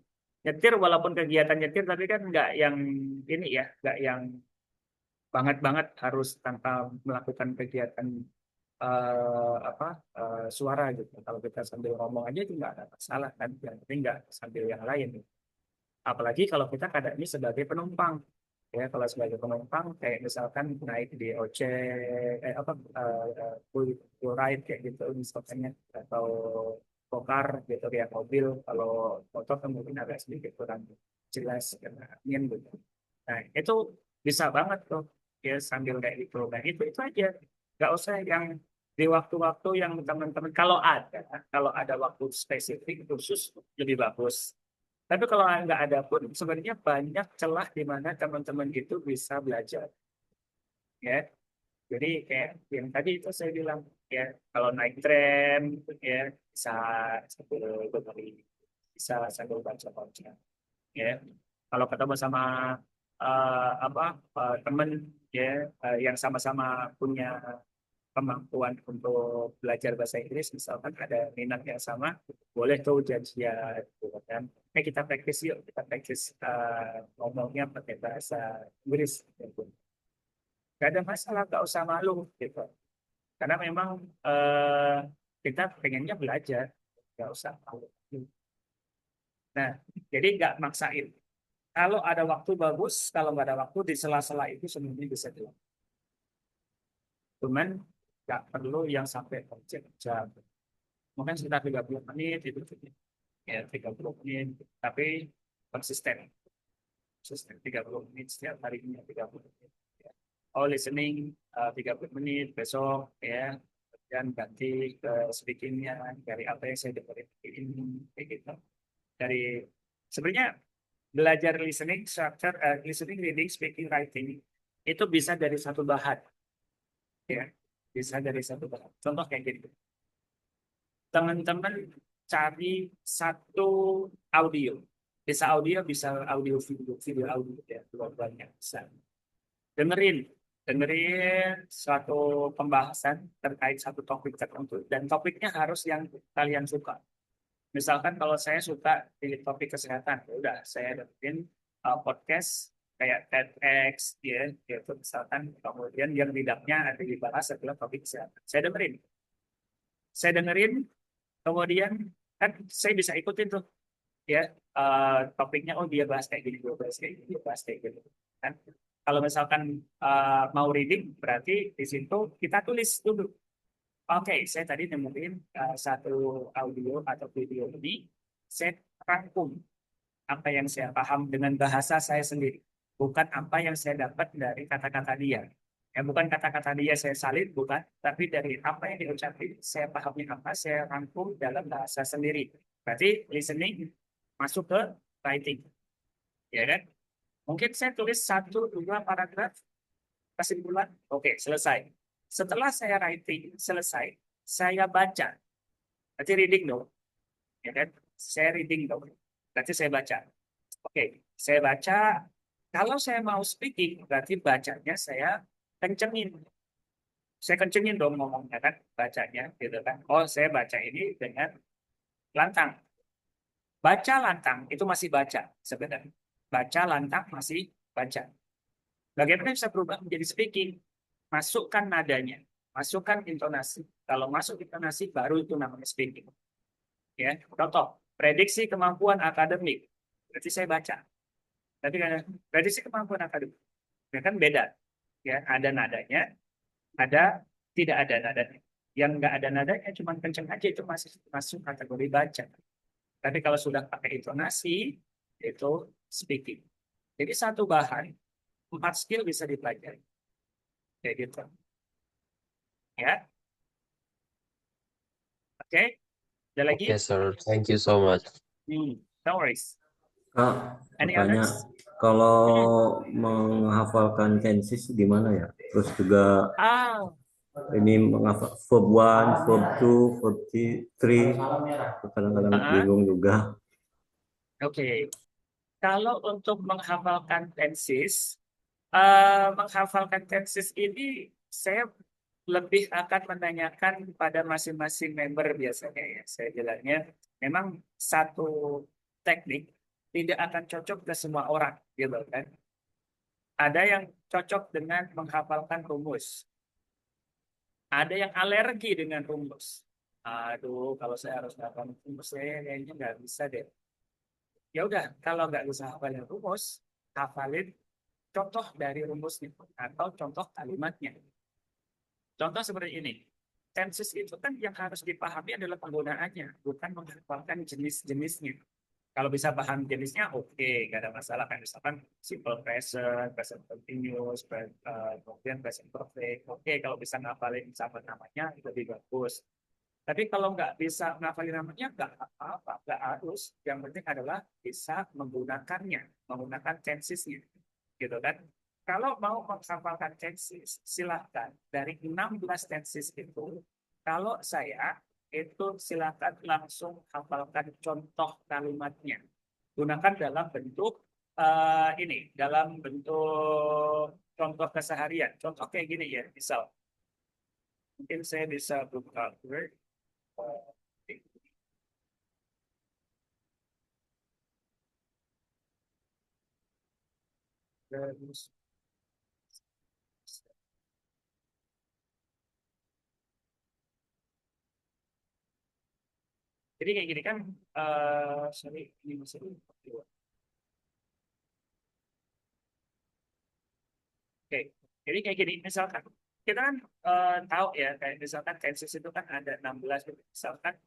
Nyetir walaupun kegiatan nyetir tapi kan nggak yang ini ya, nggak yang banget harus tanpa melakukan kegiatan apa suara gitu. Kalau kita sambil ngomong aja itu nggak ada masalah kan, yang penting nggak sambil yang lain. Apalagi kalau kita keadaannya sebagai penumpang. Ya, kalau sebagai penumpang kayak misalkan naik di ojek, apa, full ride kayak gitu misalnya, atau gokar gitu kayak mobil. Kalau motor kan mungkin agak sedikit kurang jelas karena angin gitu. Nah, itu bisa banget tuh ya sambil kayak gitu. Nah, itu aja. Nggak usah yang di waktu-waktu yang teman-teman kalau ada waktu spesifik khusus lebih bagus. Tapi kalau nggak ada pun sebenarnya banyak celah di mana teman-teman itu bisa belajar, ya. Jadi kayak yang tadi itu saya bilang ya, kalau naik tram ya bisa sambil berdiri, bisa sambil baca-baca, ya. Kalau ketemu sama apa teman ya yang sama-sama punya kemampuan untuk belajar bahasa Inggris, misalkan ada minat yang sama, boleh tuh janjian, gitu kan. Kita praktis yuk, kita praktis ngomongnya pakai bahasa Inggris. Gitu. Gak ada masalah, gak usah malu, gitu. Karena memang kita pengennya belajar, gak usah malu. Nah, jadi nggak maksain. Kalau ada waktu bagus, kalau nggak ada waktu di sela-sela itu sebenarnya bisa dilakukan. Cuman nggak perlu yang sampai berjam-jam. Mungkin sekitar 30 menit itu cukup. Ya 30 menit, tapi konsisten. Konsisten 30 menit setiap harinya 30 menit. Ya. Oh, listening 30 menit besok ya. Dan ganti ke speakingnya dari apa yang saya dengerin ini kayak gitu. Dari sebenarnya belajar listening, structure, listening, reading, speaking, writing itu bisa dari satu bahan ya. Bisa dari satu bahan. Contoh kayak gini. Teman-teman cari satu audio. Bisa audio, bisa audio video, video audio ya, dua-duanya bisa. Dengerin, dengerin suatu pembahasan terkait satu topik tertentu dan topiknya harus yang kalian suka. Misalkan kalau saya suka di topik kesehatan, ya udah saya dengerin podcast kayak TEDx ya, gitu misalkan. Kemudian yang bidangnya ada dibahas adalah topik kesehatan. Saya dengerin, kemudian kan saya bisa ikutin tuh ya topiknya, oh dia bahas kayak gini, dia bahas kayak gini, dia bahas kayak gitu kan. Kalau misalkan mau reading berarti di situ kita tulis dulu, oke, saya tadi nemuin satu audio atau video ini, saya rangkum apa yang saya paham dengan bahasa saya sendiri, bukan apa yang saya dapat dari kata-kata dia. Ya, bukan kata-kata dia saya salin, bukan, tapi dari apa yang diucapkan, saya pahami apa, saya rangkum dalam bahasa sendiri. Berarti listening masuk ke writing, ya kan? Mungkin saya tulis satu dua paragraf kesimpulan, oke, selesai. Setelah saya writing selesai, saya baca. Berarti reading dong, ya kan? Saya reading dong. Berarti saya baca. Oke, saya baca. Kalau saya mau speaking, berarti bacanya saya kencengin. Saya kencengin dong ngomongnya kan, bacanya gitu kan. Oh, saya baca ini dengan lantang. Baca lantang itu masih baca sebenarnya. Baca lantang masih baca. Bagaimana bisa berubah menjadi speaking? Masukkan nadanya, masukkan intonasi. Kalau masuk intonasi baru itu namanya speaking. Ya, contoh, prediksi kemampuan akademik. Berarti saya baca. Tapi kan berarti sih kemampuan akademik. Ya kan beda. Ya, ada nadanya, ada tidak ada nadanya. Yang nggak ada nadanya cuma kenceng aja itu masih masuk kategori baca. Tapi kalau sudah pakai intonasi, itu speaking. Jadi satu bahan, 4 skill bisa dipelajari. Kayak gitu. Ya, oke. Ada lagi? Oke, sir. Thank you so much. No worries. Kak, Any bertanya, others? kalau Hmm. menghafalkan tenses gimana ya? Terus juga Ah, ini menghafal verb one, verb two, verb three, kadang-kadang ah, bingung juga. oke. Kalau untuk menghafalkan tenses ini saya lebih akan menanyakan pada masing-masing member biasanya ya. Saya bilangnya memang satu teknik tidak akan cocok ke semua orang, gitu kan. Ada yang cocok dengan menghafalkan rumus. Ada yang alergi dengan rumus. Aduh, kalau saya harus hafal rumus, saya kayaknya nggak bisa deh. Ya udah, kalau nggak bisa hafalin rumus, hafalin contoh dari rumusnya atau contoh kalimatnya. Contoh seperti ini. Tenses itu kan yang harus dipahami adalah penggunaannya, bukan menghafalkan jenis-jenisnya. Kalau bisa paham jenisnya, oke, nggak ada masalah. Kan misalkan simple present, present continuous, kemudian present perfect. Oke, kalau bisa ngapalin sama namanya, itu lebih bagus. Tapi kalau nggak bisa ngapalin namanya, nggak apa-apa, nggak harus. Yang penting adalah bisa menggunakannya, menggunakan tensesnya, gitu kan? Kalau mau menghafalkan tenses, silahkan. Dari 16 tenses itu, kalau saya itu silakan langsung hafalkan contoh kalimatnya. Gunakan dalam bentuk dalam bentuk contoh keseharian. Contoh kayak gini ya, misal mungkin saya bisa buka Word. Terus, jadi kayak gini kan, sorry, ini masih oke, jadi kayak gini, misalkan kita kan tahu ya, kayak misalkan tenses itu kan ada 16, misalkan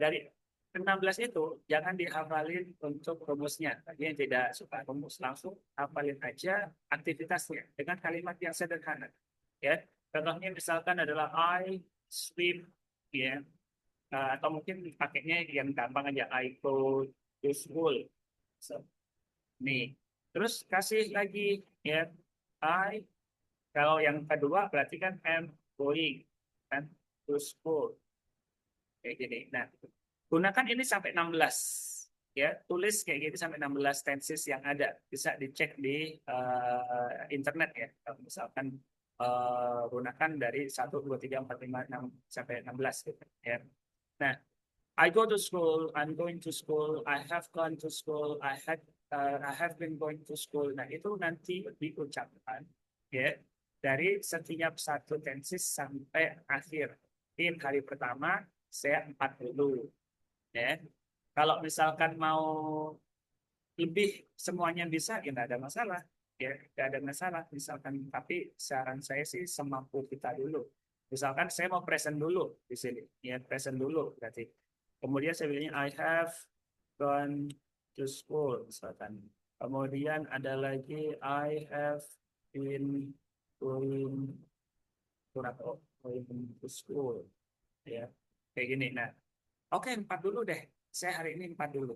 dari 16 itu jangan dihafalin untuk rumusnya. Bagi yang tidak suka rumus, langsung hafalin aja aktivitasnya dengan kalimat yang sederhana. Ya, contohnya misalkan adalah I swim, ya. Atau mungkin pakainya yang gampang aja, I go to school. So, nih, terus kasih lagi ya, I. Kalau yang kedua berarti kan am going kan to school kayak gini. Nah, gunakan ini sampai 16 ya, tulis kayak gini sampai 16 tenses yang ada. Bisa dicek di internet ya. Kalau misalkan gunakan dari 1, 2, 3, 4, 5, 6 sampai 16 gitu ya. Nah, I go to school, I'm going to school, I have gone to school, I have been going to school. Nah, itu nanti diucapkan ya dari setiap satu tenses sampai akhir. Mungkin hari pertama saya 4 dulu ya. Kalau misalkan mau lebih semuanya bisa, ya nggak ada masalah. Ya, nggak ada masalah. Misalkan, tapi saran saya sih semampu kita dulu. Misalkan saya mau present dulu di sini, ya present dulu berarti. Kemudian saya bilangnya I have gone to school, misalkan. Kemudian ada lagi I have been going to school, ya kayak gini. Nah, oke, 4 dulu deh. Saya hari ini 4 dulu.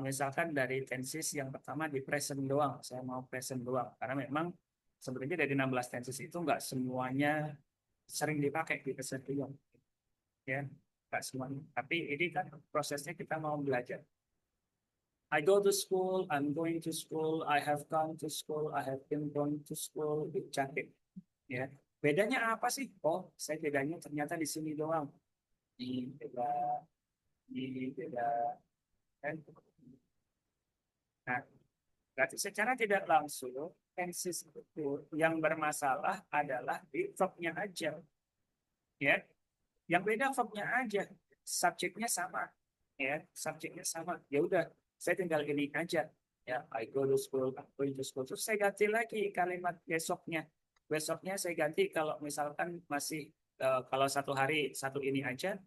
Misalkan dari tenses yang pertama di present doang. Saya mau present doang. Karena memang sebenarnya dari 16 tenses itu nggak semuanya sering dipakai di present doang. Ya, nggak semuanya. Tapi ini kan prosesnya kita mau belajar. I go to school, I'm going to school, I have gone to school, I have been going to school. Dicatat. Ya. Bedanya apa sih? Oh, saya bedanya ternyata di sini doang. Di beda, di beda. Kan? Nah, berarti secara tidak langsung tenses itu yang bermasalah adalah di verbnya aja, ya. Yang beda verbnya aja, subjeknya sama, ya. Subjeknya sama. Ya udah, saya tinggal ini aja. Ya, I go to school, I'm going to school. Terus saya ganti lagi kalimat besoknya. Besoknya saya ganti kalau misalkan masih kalau satu hari satu ini aja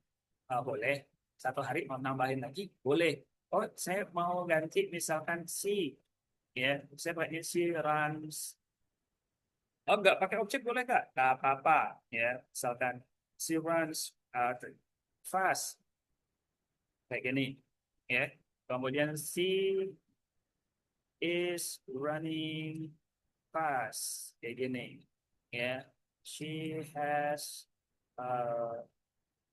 boleh. Satu hari mau nambahin lagi boleh. Oh, saya mau ganti misalkan si, ya, saya pakai si runs. Oh, nggak pakai objek boleh nggak? Nggak apa-apa, ya. Misalkan she runs fast, kayak gini, ya. Kemudian she is running fast, kayak gini, ya. She has,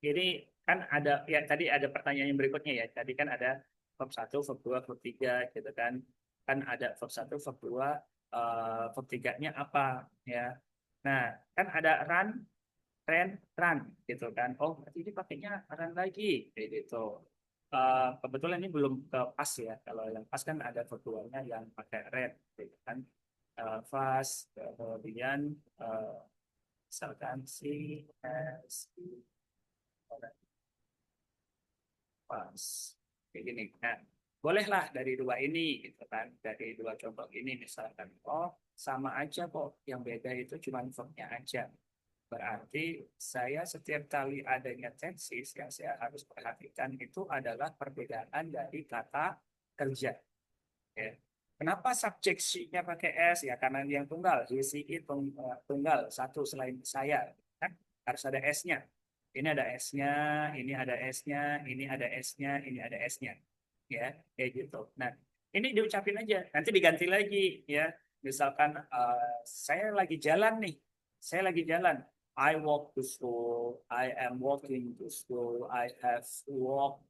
ini kan ada, ya tadi ada pertanyaan yang berikutnya ya. Tadi kan ada verb 1, verb 2, verb 3, gitu kan. Kan ada verb 1, verb 2, verb 3-nya apa, ya. Nah, kan ada run, run gitu kan. Oh, berarti ini pakainya run lagi kayak gitu. Kebetulan ini belum ke pas ya. Kalau yang pas kan ada virtualnya yang pakai red gitu kan. Fast, kemudian misalkan si S pas kayak gini. Nah, bolehlah dari dua ini gitu kan. Dari dua contoh ini misalkan, oh sama aja kok. Yang beda itu cuma verbnya aja. Berarti saya setiap kali adanya tenses yang saya harus perhatikan itu adalah perbedaan dari kata kerja. Ya. Kenapa subjek she-nya pakai S? Ya karena yang tunggal, he, she, it tunggal satu selain saya. Kan? Harus ada S-nya. Ini ada S-nya, ini ada S-nya, ini ada S-nya, ini ada S-nya. Ya, kayak gitu. Nah, ini diucapin aja. Nanti diganti lagi ya. Misalkan saya lagi jalan nih. Saya lagi jalan. I walk to school. I am walking to school. I have walked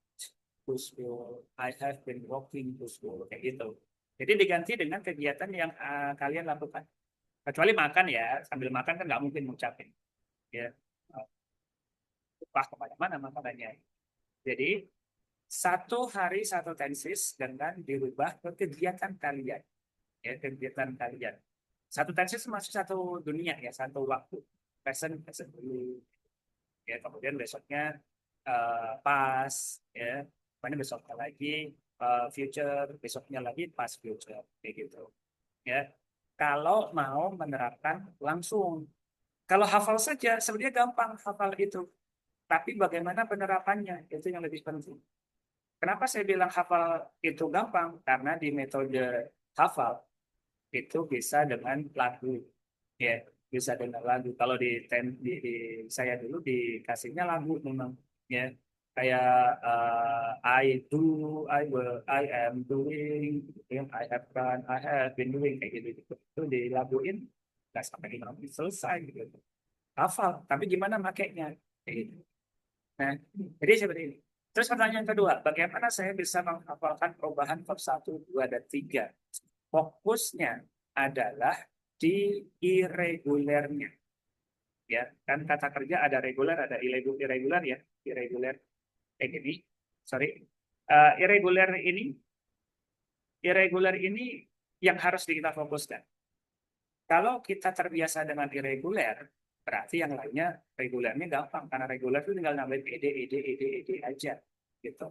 to school. I have been walking to school. Kayak gitu. Jadi diganti dengan kegiatan yang kalian lakukan. Kecuali makan ya. Sambil makan kan nggak mungkin ngucapin. Ya. Lupa kemana-mana makanannya. Jadi satu hari satu tenses dengan dirubah ke kegiatan kalian. Ya, kegiatan kalian. Satu tenses masuk satu dunia ya, satu waktu. Present, present dulu. Ya, kemudian besoknya past, ya. Kemudian besoknya lagi future, besoknya lagi past future, kayak gitu. Ya, kalau mau menerapkan langsung. Kalau hafal saja, sebenarnya gampang hafal itu. Tapi bagaimana penerapannya, itu yang lebih penting. Kenapa saya bilang hafal itu gampang? Karena di metode hafal itu bisa dengan lagu, ya bisa dengan lagu. Kalau di saya dulu dikasihnya lagu memang, ya kayak I do, I will, I am doing, I have done, I have been doing kayak gitu. Itu dilaguin nggak sampai 5 menit selesai gitu. Hafal, tapi gimana makainya? Kayak gitu. Nah, jadi seperti ini. Terus pertanyaan kedua, bagaimana saya bisa menghafalkan perubahan verb 1, 2, dan 3? Fokusnya adalah di irregulernya. Ya, kan kata kerja ada reguler, ada irregular ya. Irregular kayak gini. Sorry. Irregular ini yang harus kita fokuskan. Kalau kita terbiasa dengan irregular, berarti yang lainnya regulernya gampang. Karena reguler itu tinggal nambahin ed aja. Gitu.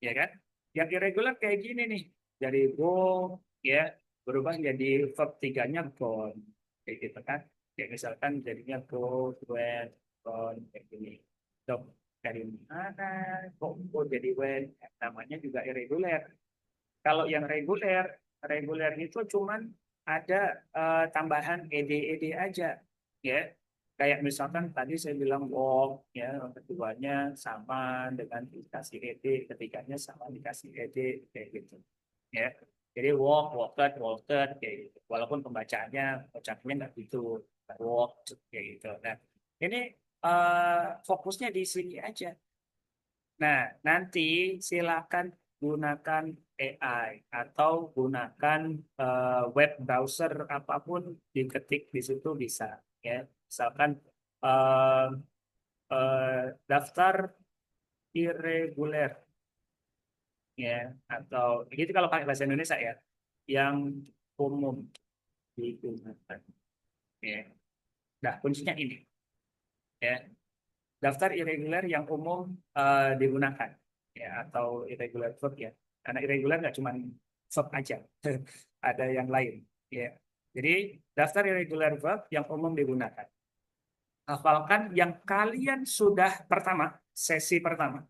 Ya kan? Yang irregular kayak gini nih. Dari go, ya, berubah jadi verb 3-nya gone. Kayak gitu kan. Kayak misalkan jadinya go, went, gone, kayak gini. So, dari mana kok go jadi went? Namanya juga irregular. Kalau yang reguler itu cuman ada tambahan ed aja, ya. Kayak misalkan tadi saya bilang walk, ya, keduanya sama dengan dikasih ed, ketiganya sama dikasih ed, kayak gitu, ya. Jadi walk, walked, walked, kayak gitu. Walaupun pembacaannya, ucapnya nggak gitu, walk, kayak gitu. Nah, ini fokusnya di sini aja. Nah, nanti silakan gunakan AI atau gunakan web browser apapun diketik di situ bisa, ya. Misalkan eh, daftar irreguler, ya, atau gitu kalau pakai bahasa Indonesia ya, yang umum digunakan, ya. Nah, kuncinya ini, ya. Daftar irregular yang umum digunakan, ya, atau irregular verb, ya. Karena irregular nggak cuma verb aja. Ada yang lain. Ya. Jadi daftar irregular verb yang umum digunakan. Hafalkan yang kalian sudah pertama, sesi pertama.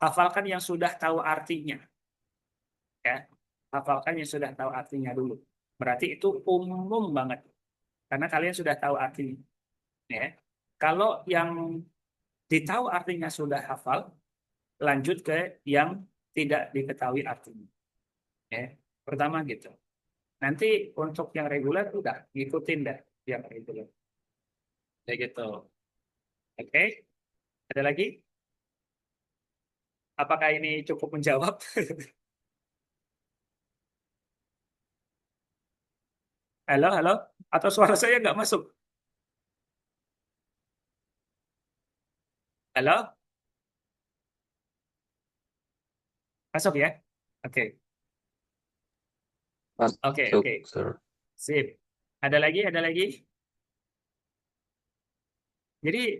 Hafalkan yang sudah tahu artinya. Ya. Hafalkan yang sudah tahu artinya dulu. Berarti itu umum banget. Karena kalian sudah tahu artinya. Ya. Kalau yang ditahu artinya sudah hafal, lanjut ke yang tidak diketahui artinya. Ya. Pertama gitu. Nanti untuk yang reguler udah ngikutin dah yang reguler. Kayak gitu. Oke, ada lagi? Apakah ini cukup menjawab? Halo, halo? Atau suara saya nggak masuk? Halo? Masuk ya? Oke, oke, Masuk, oke. Sir. Sip. Ada lagi? Ada lagi? Jadi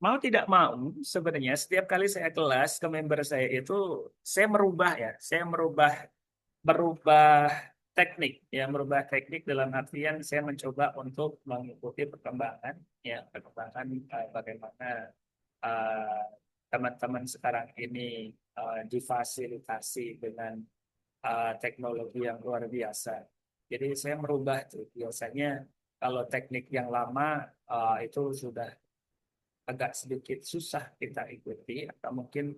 mau tidak mau sebenarnya setiap kali saya kelas ke member saya itu saya merubah ya, saya merubah teknik ya, merubah teknik dalam artian saya mencoba untuk mengikuti perkembangan ya, perkembangan bagaimana eh, teman-teman sekarang ini difasilitasi dengan teknologi yang luar biasa. Jadi saya merubah tuh. Biasanya kalau teknik yang lama itu sudah agak sedikit susah kita ikuti atau mungkin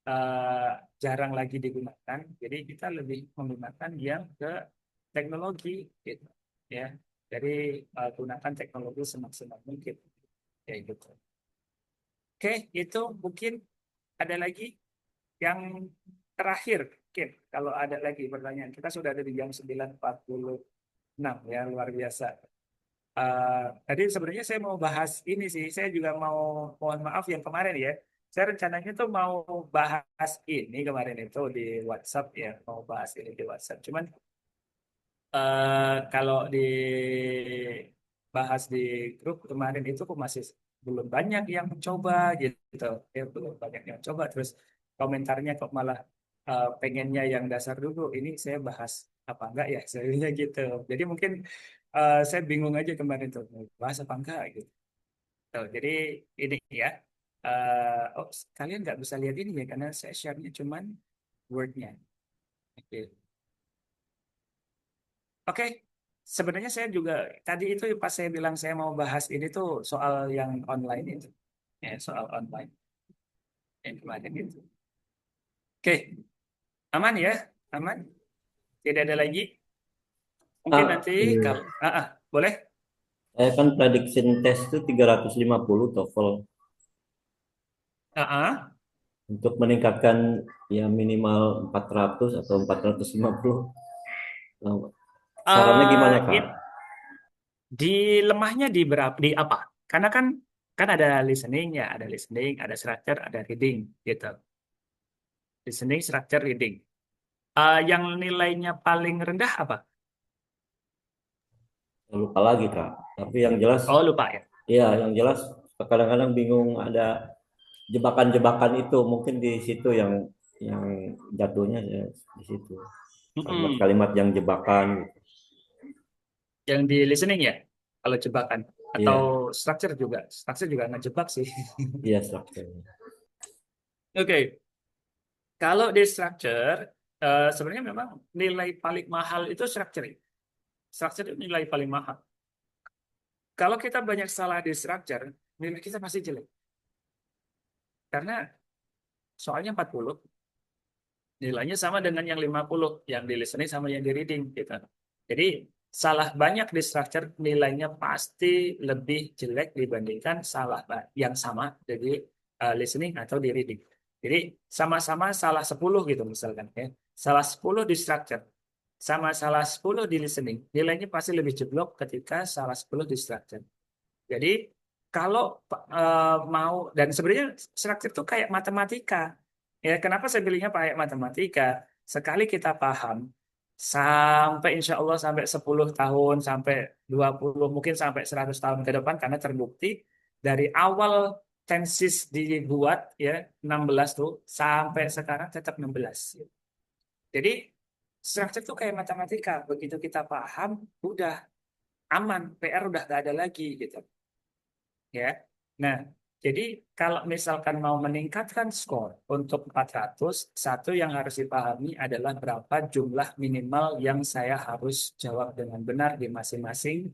eh, jarang lagi digunakan. Jadi kita lebih menggunakan yang ke teknologi gitu ya. Jadi gunakan teknologi semaksimal mungkin kayak gitu. Oke, itu mungkin ada lagi yang terakhir. Mungkin kalau ada lagi pertanyaan. Kita sudah ada di jam 9.46 ya, luar biasa. Tadi sebenarnya saya mau bahas ini sih. Saya juga mau mohon maaf yang kemarin ya. Saya rencananya tuh mau bahas ini kemarin itu di WhatsApp ya, mau bahas ini di WhatsApp. Cuman kalau dibahas di grup kemarin itu kok masih belum banyak yang mencoba gitu. Ya, belum banyak yang coba. Terus komentarnya kok malah pengennya yang dasar dulu. Ini saya bahas apa enggak ya? Sebenarnya gitu. Jadi mungkin saya bingung aja kemarin tuh mau bahas apa enggak gitu. Tuh, jadi ini ya. Oh, kalian nggak bisa lihat ini ya karena saya share-nya cuman Word-nya. Oke. Oke, sebenarnya saya juga tadi itu pas saya bilang saya mau bahas ini tuh soal yang online itu, ya soal online yang kemarin itu. Oke, aman ya, aman. Tidak ada lagi. Mungkin Ah, nanti iya. kalau, boleh. Saya kan prediction test itu 350 TOEFL Ah, ah. untuk meningkatkan ya minimal 400 atau 450. Nah, sarannya gimana, Kak? It, di lemahnya di berapa, di apa? Karena kan ada listening ya, ada listening, ada structure, ada reading gitu. Listening, structure, reading. Yang nilainya paling rendah apa? Saya lupa lagi, Kak. Tapi yang jelas, Oh, lupa ya. ya yang jelas kadang-kadang bingung ada jebakan-jebakan itu mungkin di situ yang jatuhnya ya di situ. Mm-mm. Kalimat-kalimat yang jebakan gitu. Yang di listening ya, kalau jebakan atau Iya, structure juga ngejebak sih. iya structure. Oke, kalau di structure sebenarnya memang nilai paling mahal itu structure. Structure itu nilai paling mahal. Kalau kita banyak salah di structure, nilai kita pasti jelek. Karena soalnya 40 nilainya sama dengan yang 50 yang di listening sama yang di reading gitu. Jadi salah banyak di structure nilainya pasti lebih jelek dibandingkan salah yang sama dari listening atau di reading. Jadi sama-sama salah 10 gitu misalkan ya. Salah 10 di structure sama salah 10 di listening. Nilainya pasti lebih jeblok ketika salah 10 di structure. Jadi kalau mau dan sebenarnya struktur itu kayak matematika. Ya, kenapa saya pilihnya pakai matematika? Sekali kita paham sampai insya Allah sampai 10 tahun, sampai 20 mungkin sampai 100 tahun ke depan karena terbukti dari awal tensis dibuat ya 16 tuh sampai sekarang tetap 16. Jadi Structure itu kayak matematika. Begitu kita paham, udah aman. PR udah gak ada lagi gitu. Ya. Nah, jadi kalau misalkan mau meningkatkan skor untuk 400, satu yang harus dipahami adalah berapa jumlah minimal yang saya harus jawab dengan benar di masing-masing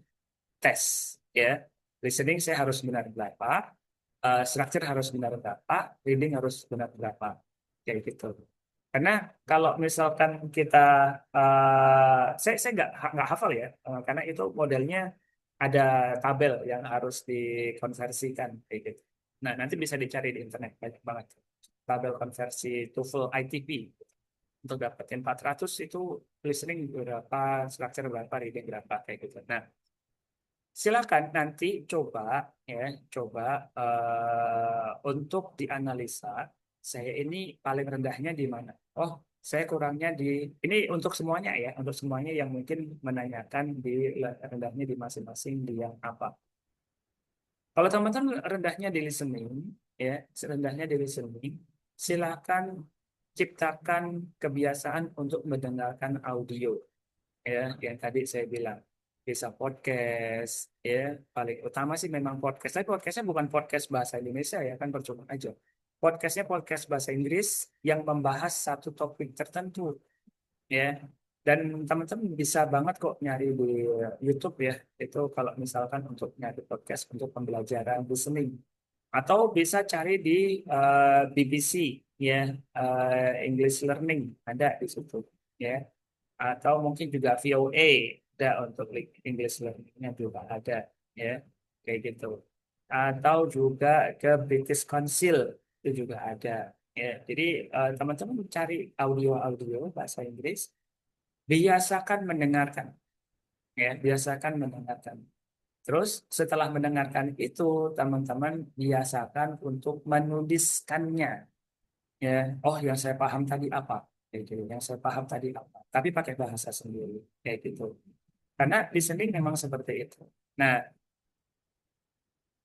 tes. Ya. Listening saya harus benar berapa, structure harus benar berapa, reading harus benar berapa. Kayak gitu. Karena kalau misalkan kita, saya nggak hafal ya, karena itu modelnya ada tabel yang harus dikonversikan kayak gitu. Nah, nanti bisa dicari di internet banyak banget tabel konversi TOEFL ITP untuk dapetin 400 itu listening berapa, structure berapa, reading berapa kayak gitu. Nah, silakan nanti coba ya, coba untuk dianalisa saya ini paling rendahnya di mana. Oh, saya kurangnya di ini untuk semuanya ya, untuk semuanya yang mungkin menanyakan di rendahnya di masing-masing di yang apa. Kalau teman-teman rendahnya di listening ya, rendahnya di listening, silakan ciptakan kebiasaan untuk mendengarkan audio ya yang tadi saya bilang bisa podcast ya paling utama sih memang podcast tapi podcastnya bukan podcast bahasa Indonesia ya kan percuma aja podcastnya podcast bahasa Inggris yang membahas satu topik tertentu ya dan teman-teman bisa banget kok nyari di YouTube ya itu kalau misalkan untuk nyari podcast untuk pembelajaran listening atau bisa cari di BBC ya English Learning ada di situ ya atau mungkin juga VOA ada untuk English learning-nya juga ada ya kayak gitu atau juga ke British Council itu juga ada ya jadi teman-teman cari audio-audio bahasa Inggris biasakan mendengarkan ya biasakan mendengarkan terus setelah mendengarkan itu teman-teman biasakan untuk menuliskannya ya oh yang saya paham tadi apa kayak gitu yang saya paham tadi apa tapi pakai bahasa sendiri kayak gitu karena listening memang seperti itu nah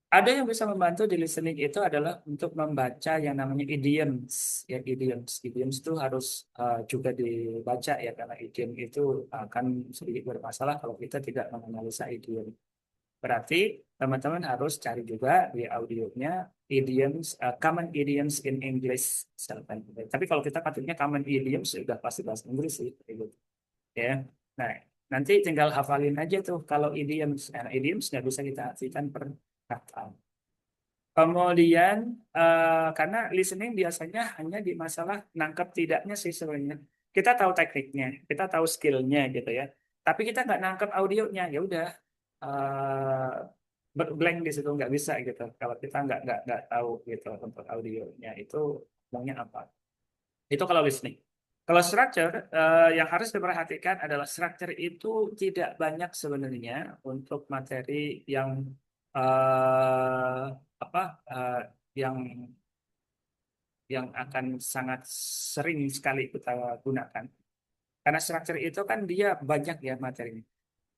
ada yang bisa membantu di listening itu adalah untuk membaca yang namanya idioms ya idioms itu harus juga dibaca ya karena idiom itu akan sedikit bermasalah kalau kita tidak menganalisa idiom berarti teman-teman harus cari juga di audionya idioms, common idioms in English. Misalkan. Tapi kalau kita patutnya common idioms sudah pasti bahasa Inggris sih. Kayak gitu. Ya. Nah, nanti tinggal hafalin aja tuh kalau idioms. Nah, idioms nggak bisa kita artikan per kata. Kemudian, karena listening biasanya hanya di masalah nangkep tidaknya sih sebenarnya. Kita tahu tekniknya, kita tahu skillnya gitu ya. Tapi kita nggak nangkep audionya, ya udah blank di situ nggak bisa gitu. Kalau kita nggak tahu gitu untuk audionya itu ngomongnya apa. Itu kalau listening. Kalau structure, yang harus diperhatikan adalah structure itu tidak banyak sebenarnya untuk materi yang eh, apa eh, yang akan sangat sering sekali kita gunakan. Karena structure itu kan dia banyak ya materinya.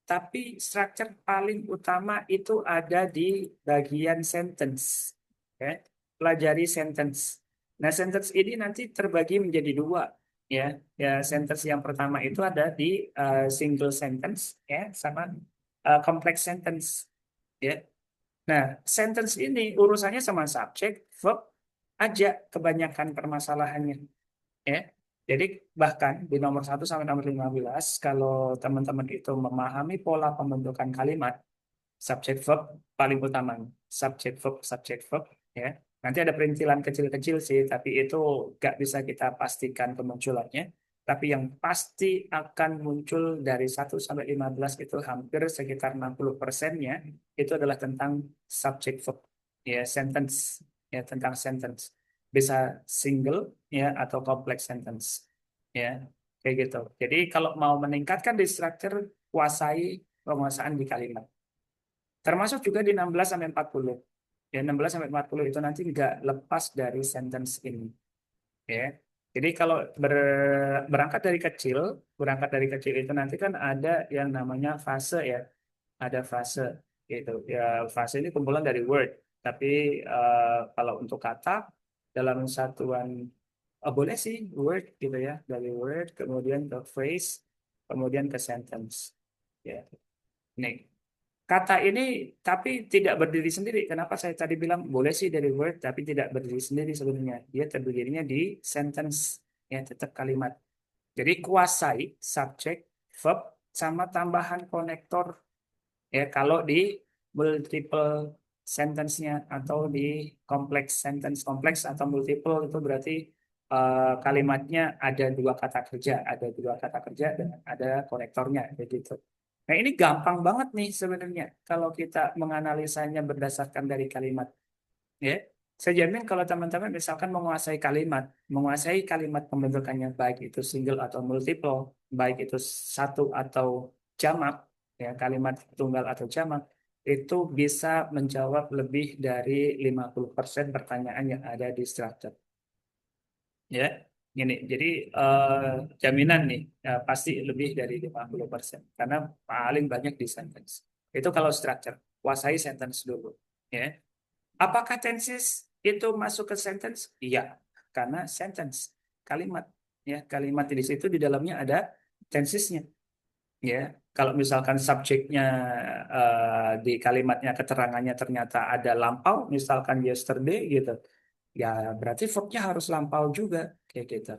Tapi structure paling utama itu ada di bagian sentence. Ya. Pelajari sentence. Nah, sentence ini nanti terbagi menjadi dua. Ya, ya sentence yang pertama itu ada di single sentence ya sama complex sentence. Ya. Nah, sentence ini urusannya sama subjek, verb aja kebanyakan permasalahannya. Ya. Jadi bahkan di nomor 1 sampai nomor 15 kalau teman-teman itu memahami pola pembentukan kalimat, subjek verb paling utama. Subjek verb, ya. Nanti ada perintilan kecil-kecil sih, tapi itu nggak bisa kita pastikan kemunculannya. Tapi yang pasti akan muncul dari 1 sampai 15 itu hampir sekitar 60%-nya itu adalah tentang subjek verb, ya sentence, ya tentang sentence. Bisa single ya atau complex sentence, ya kayak gitu. Jadi kalau mau meningkatkan di structure, kuasai penguasaan di kalimat. Termasuk juga di 16 sampai 40. Ya, 16 sampai 40 itu nanti nggak lepas dari sentence ini. Ya. Jadi kalau berangkat dari kecil itu nanti kan ada yang namanya fase ya. Ada fase gitu. Ya, fase ini kumpulan dari word. Tapi kalau untuk kata dalam satuan boleh sih word gitu ya, dari word kemudian ke phrase kemudian ke sentence. Ya, nih kata ini tapi tidak berdiri sendiri. Kenapa saya tadi bilang boleh sih dari word tapi tidak berdiri sendiri sebenarnya. Dia terdirinya di sentence, ya tetap kalimat. Jadi kuasai subjek, verb sama tambahan konektor, ya kalau di multiple sentence-nya atau di kompleks sentence, kompleks atau multiple itu berarti kalimatnya ada dua kata kerja, dan ada konektornya begitu. Nah, ini gampang banget nih sebenarnya kalau kita menganalisanya berdasarkan dari kalimat, ya. Saya jamin kalau teman-teman misalkan menguasai kalimat pembentukannya baik itu single atau multiple, baik itu satu atau jamak, ya kalimat tunggal atau jamak, itu bisa menjawab lebih dari 50% pertanyaan yang ada di structure. Ya, gini. Jadi jaminan nih pasti lebih dari 50% karena paling banyak di sentence. Itu kalau structure, kuasai sentence dulu. Ya. Apakah tenses itu masuk ke sentence? Iya, karena sentence kalimat, ya kalimat di situ di dalamnya ada tensesnya, ya. Kalau misalkan subjeknya di kalimatnya keterangannya ternyata ada lampau, misalkan yesterday gitu, ya berarti verbnya harus lampau juga kayak gitu,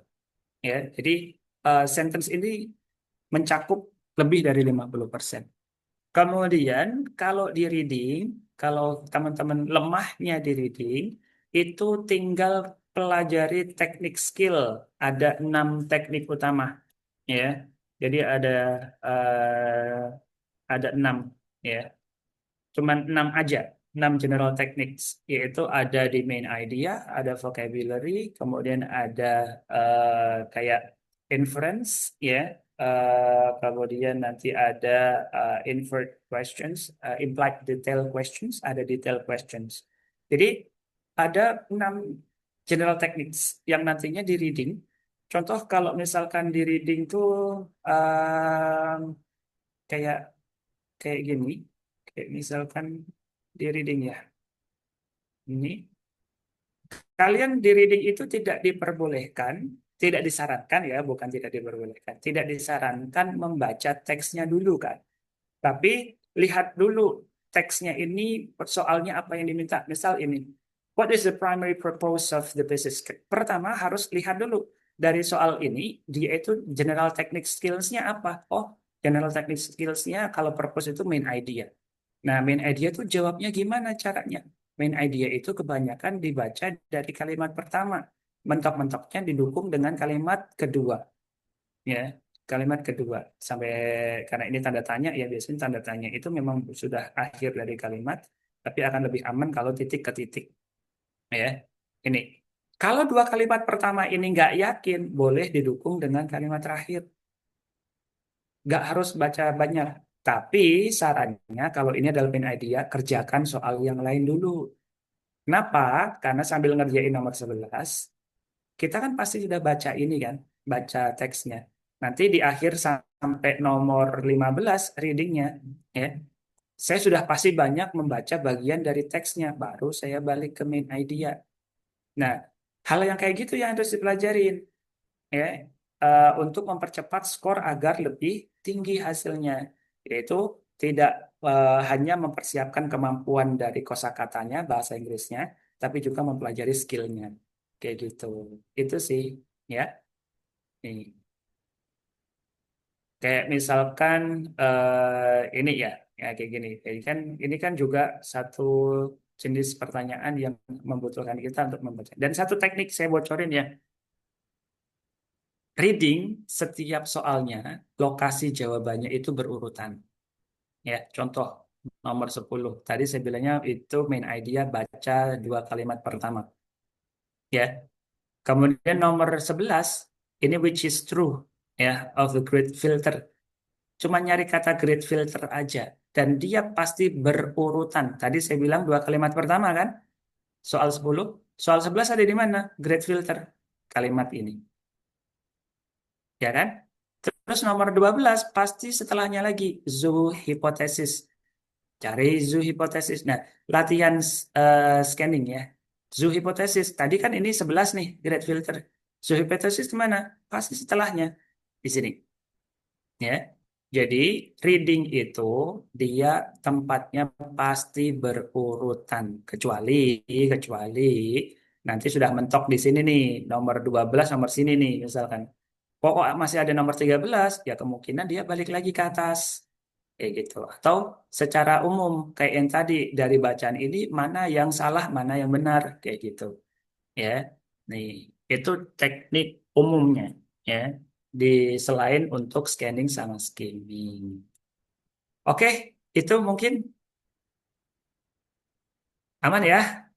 ya. Jadi sentence ini mencakup lebih dari 50%. Kemudian kalau di reading, kalau teman-teman lemahnya di reading, itu tinggal pelajari teknik skill. Ada 6 teknik utama, ya. Jadi ada 6, ya. Cuman 6 aja, 6 general techniques, yaitu ada di main idea, ada vocabulary, kemudian ada kayak inference, ya. Kemudian nanti ada inferred questions, implied detail questions, ada detail questions. Jadi ada 6 general techniques yang nantinya di reading. Contoh kalau misalkan di reading tuh um, kayak kayak gini, kayak misalkan di reading ya, ini kalian di reading itu tidak diperbolehkan, tidak disarankan ya, bukan tidak diperbolehkan, tidak disarankan membaca teksnya dulu kan, tapi lihat dulu teksnya ini soalnya apa yang diminta. Misal ini, what is the primary purpose of the business? Pertama harus lihat dulu dari soal ini dia itu general technique skills-nya apa. Oh, general technique skills-nya kalau purpose itu main idea. Nah, main idea itu jawabnya gimana caranya? Main idea itu kebanyakan dibaca dari kalimat pertama. Mentok-mentoknya didukung dengan kalimat kedua. Ya, kalimat kedua. Sampai, karena ini tanda tanya, ya biasanya tanda tanya itu memang sudah akhir dari kalimat, tapi akan lebih aman kalau titik ke titik. Ya, ini. Kalau dua kalimat pertama ini nggak yakin, boleh didukung dengan kalimat terakhir. Nggak harus baca banyak. Tapi sarannya kalau ini adalah main idea, kerjakan soal yang lain dulu. Kenapa? Karena sambil ngerjain nomor 11, kita kan pasti sudah baca ini kan, baca teksnya. Nanti di akhir sampai nomor 15 readingnya, ya, saya sudah pasti banyak membaca bagian dari teksnya, baru saya balik ke main idea. Nah, hal yang kayak gitu yang harus dipelajarin, ya, untuk mempercepat skor agar lebih tinggi hasilnya, yaitu tidak hanya mempersiapkan kemampuan dari kosakatanya bahasa Inggrisnya, tapi juga mempelajari skillnya, kayak gitu. Itu sih, ya. Nih, kayak misalkan ini ya, ya kayak gini. Jadi kan ini kan juga satu jenis pertanyaan yang membutuhkan kita untuk membaca. Dan satu teknik saya bocorin ya. Reading, setiap soalnya, lokasi jawabannya itu berurutan. Ya, contoh nomor 10. Tadi saya bilangnya itu main idea baca dua kalimat pertama. Ya, kemudian nomor 11, ini which is true, ya, of the great filter. Cuma nyari kata great filter aja. Dan dia pasti berurutan. Tadi saya bilang dua kalimat pertama kan? Soal 10. Soal 11 ada di mana? Great filter. Kalimat ini. Ya kan? Terus nomor 12 pasti setelahnya lagi zoo hipotesis. Cari zoo hipotesis. Nah, latihan scanning ya. Zoo hipotesis. Tadi kan ini 11 nih, great filter. Suhu hipotesis di mana? Pasti setelahnya di sini. Ya. Jadi reading itu dia tempatnya pasti berurutan kecuali nanti sudah mentok di sini nih nomor 12 nomor sini nih misalkan. Kok masih ada nomor 13 ya kemungkinan dia balik lagi ke atas. Kayak gitu. Atau secara umum kayak yang tadi dari bacaan ini mana yang salah, mana yang benar kayak gitu. Ya. Nih, itu teknik umumnya ya. Di selain untuk scanning sama skimming. Oke, itu mungkin aman ya.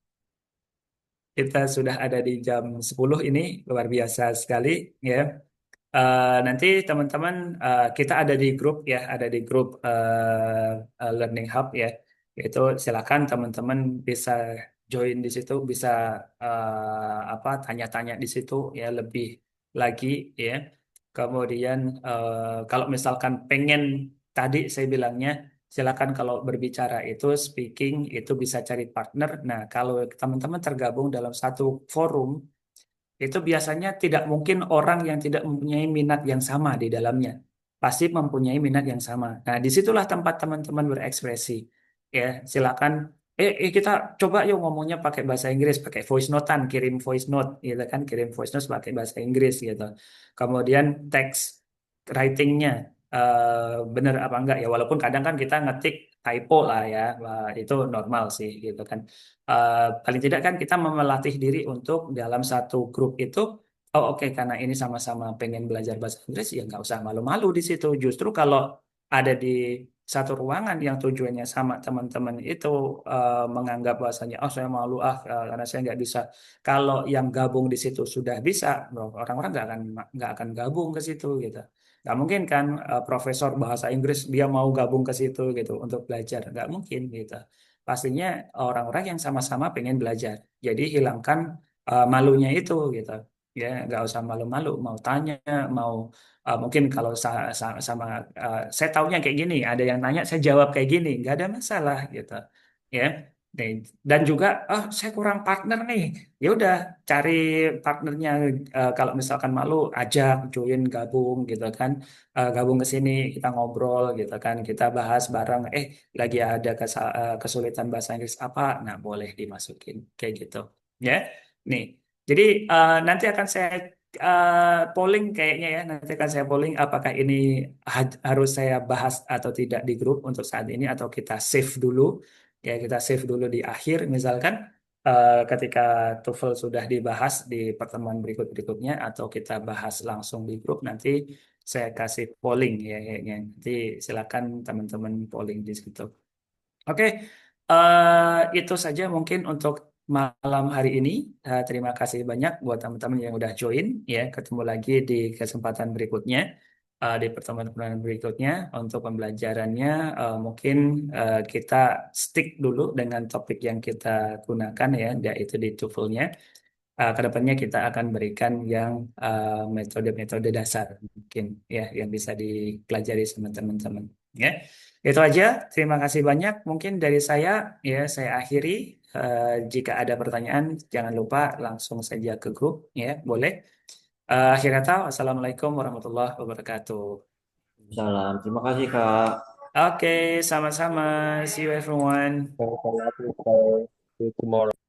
Kita sudah ada di jam 10 ini, luar biasa sekali ya. Nanti teman-teman kita ada di grup ya, ada di grup Learning Hub ya. Itu silakan teman-teman bisa join di situ, bisa apa tanya-tanya di situ ya lebih lagi ya. Kemudian kalau misalkan pengen tadi saya bilangnya silakan kalau berbicara itu speaking itu bisa cari partner. Nah, kalau teman-teman tergabung dalam satu forum itu biasanya tidak mungkin orang yang tidak mempunyai minat yang sama di dalamnya. Pasti mempunyai minat yang sama. Nah, disitulah tempat teman-teman berekspresi. Ya, silakan. Kita coba yuk ngomongnya pakai bahasa Inggris, pakai voice notean, kirim voice note, gitu kan, kirim voice note pakai bahasa Inggris gitu. Kemudian teks writingnya bener apa enggak ya, walaupun kadang kan kita ngetik typo lah ya, wah, itu normal sih gitu kan. Paling tidak kan kita melatih diri untuk dalam satu grup itu, oh oke karena ini sama-sama pengen belajar bahasa Inggris ya nggak usah malu-malu di situ. Justru kalau ada di satu ruangan yang tujuannya sama teman-teman itu menganggap bahasanya oh saya malu karena saya nggak bisa. Kalau yang gabung di situ sudah bisa, bro, orang-orang nggak akan gabung ke situ gitu. Nggak mungkin kan profesor bahasa Inggris dia mau gabung ke situ gitu untuk belajar, nggak mungkin gitu. Pastinya orang-orang yang sama-sama pengen belajar. Jadi hilangkan malunya itu gitu. Ya, nggak usah malu-malu. Mau tanya, mau mungkin kalau sama saya taunya kayak gini, ada yang nanya saya jawab kayak gini, nggak ada masalah gitu. Ya. Dan juga, oh saya kurang partner nih. Ya udah cari partnernya. Kalau misalkan malu, ajak, join, gabung gitu kan. Gabung ke sini kita ngobrol gitu kan, kita bahas bareng. Lagi ada kesulitan bahasa Inggris apa, nah boleh dimasukin kayak gitu ya. Nih, jadi nanti akan saya polling kayaknya ya, nanti akan saya polling apakah ini harus saya bahas atau tidak di grup untuk saat ini atau kita save dulu ya, kita save dulu di akhir misalkan ketika TOEFL sudah dibahas di pertemuan berikutnya atau kita bahas langsung di grup nanti saya kasih polling ya kayaknya. Nanti silakan teman-teman polling di situ. Oke, itu saja mungkin untuk malam hari ini. Terima kasih banyak buat teman-teman yang udah join. Ya, ketemu lagi di kesempatan berikutnya, di pertemuan berikutnya untuk pembelajarannya. Mungkin kita stick dulu dengan topik yang kita gunakan ya, yaitu di TOEFL-nya. Kedepannya kita akan berikan yang metode-metode dasar mungkin ya yang bisa dipelajari sama teman-teman ya. Itu aja. Terima kasih banyak. Mungkin dari saya ya saya akhiri. Jika ada pertanyaan jangan lupa langsung saja ke grup ya boleh. Akhir kata, wassalamualaikum warahmatullahi wabarakatuh. Salam. Terima kasih Kak. Oke, sama-sama. See you everyone. Thanks a lot, Mr. See you tomorrow.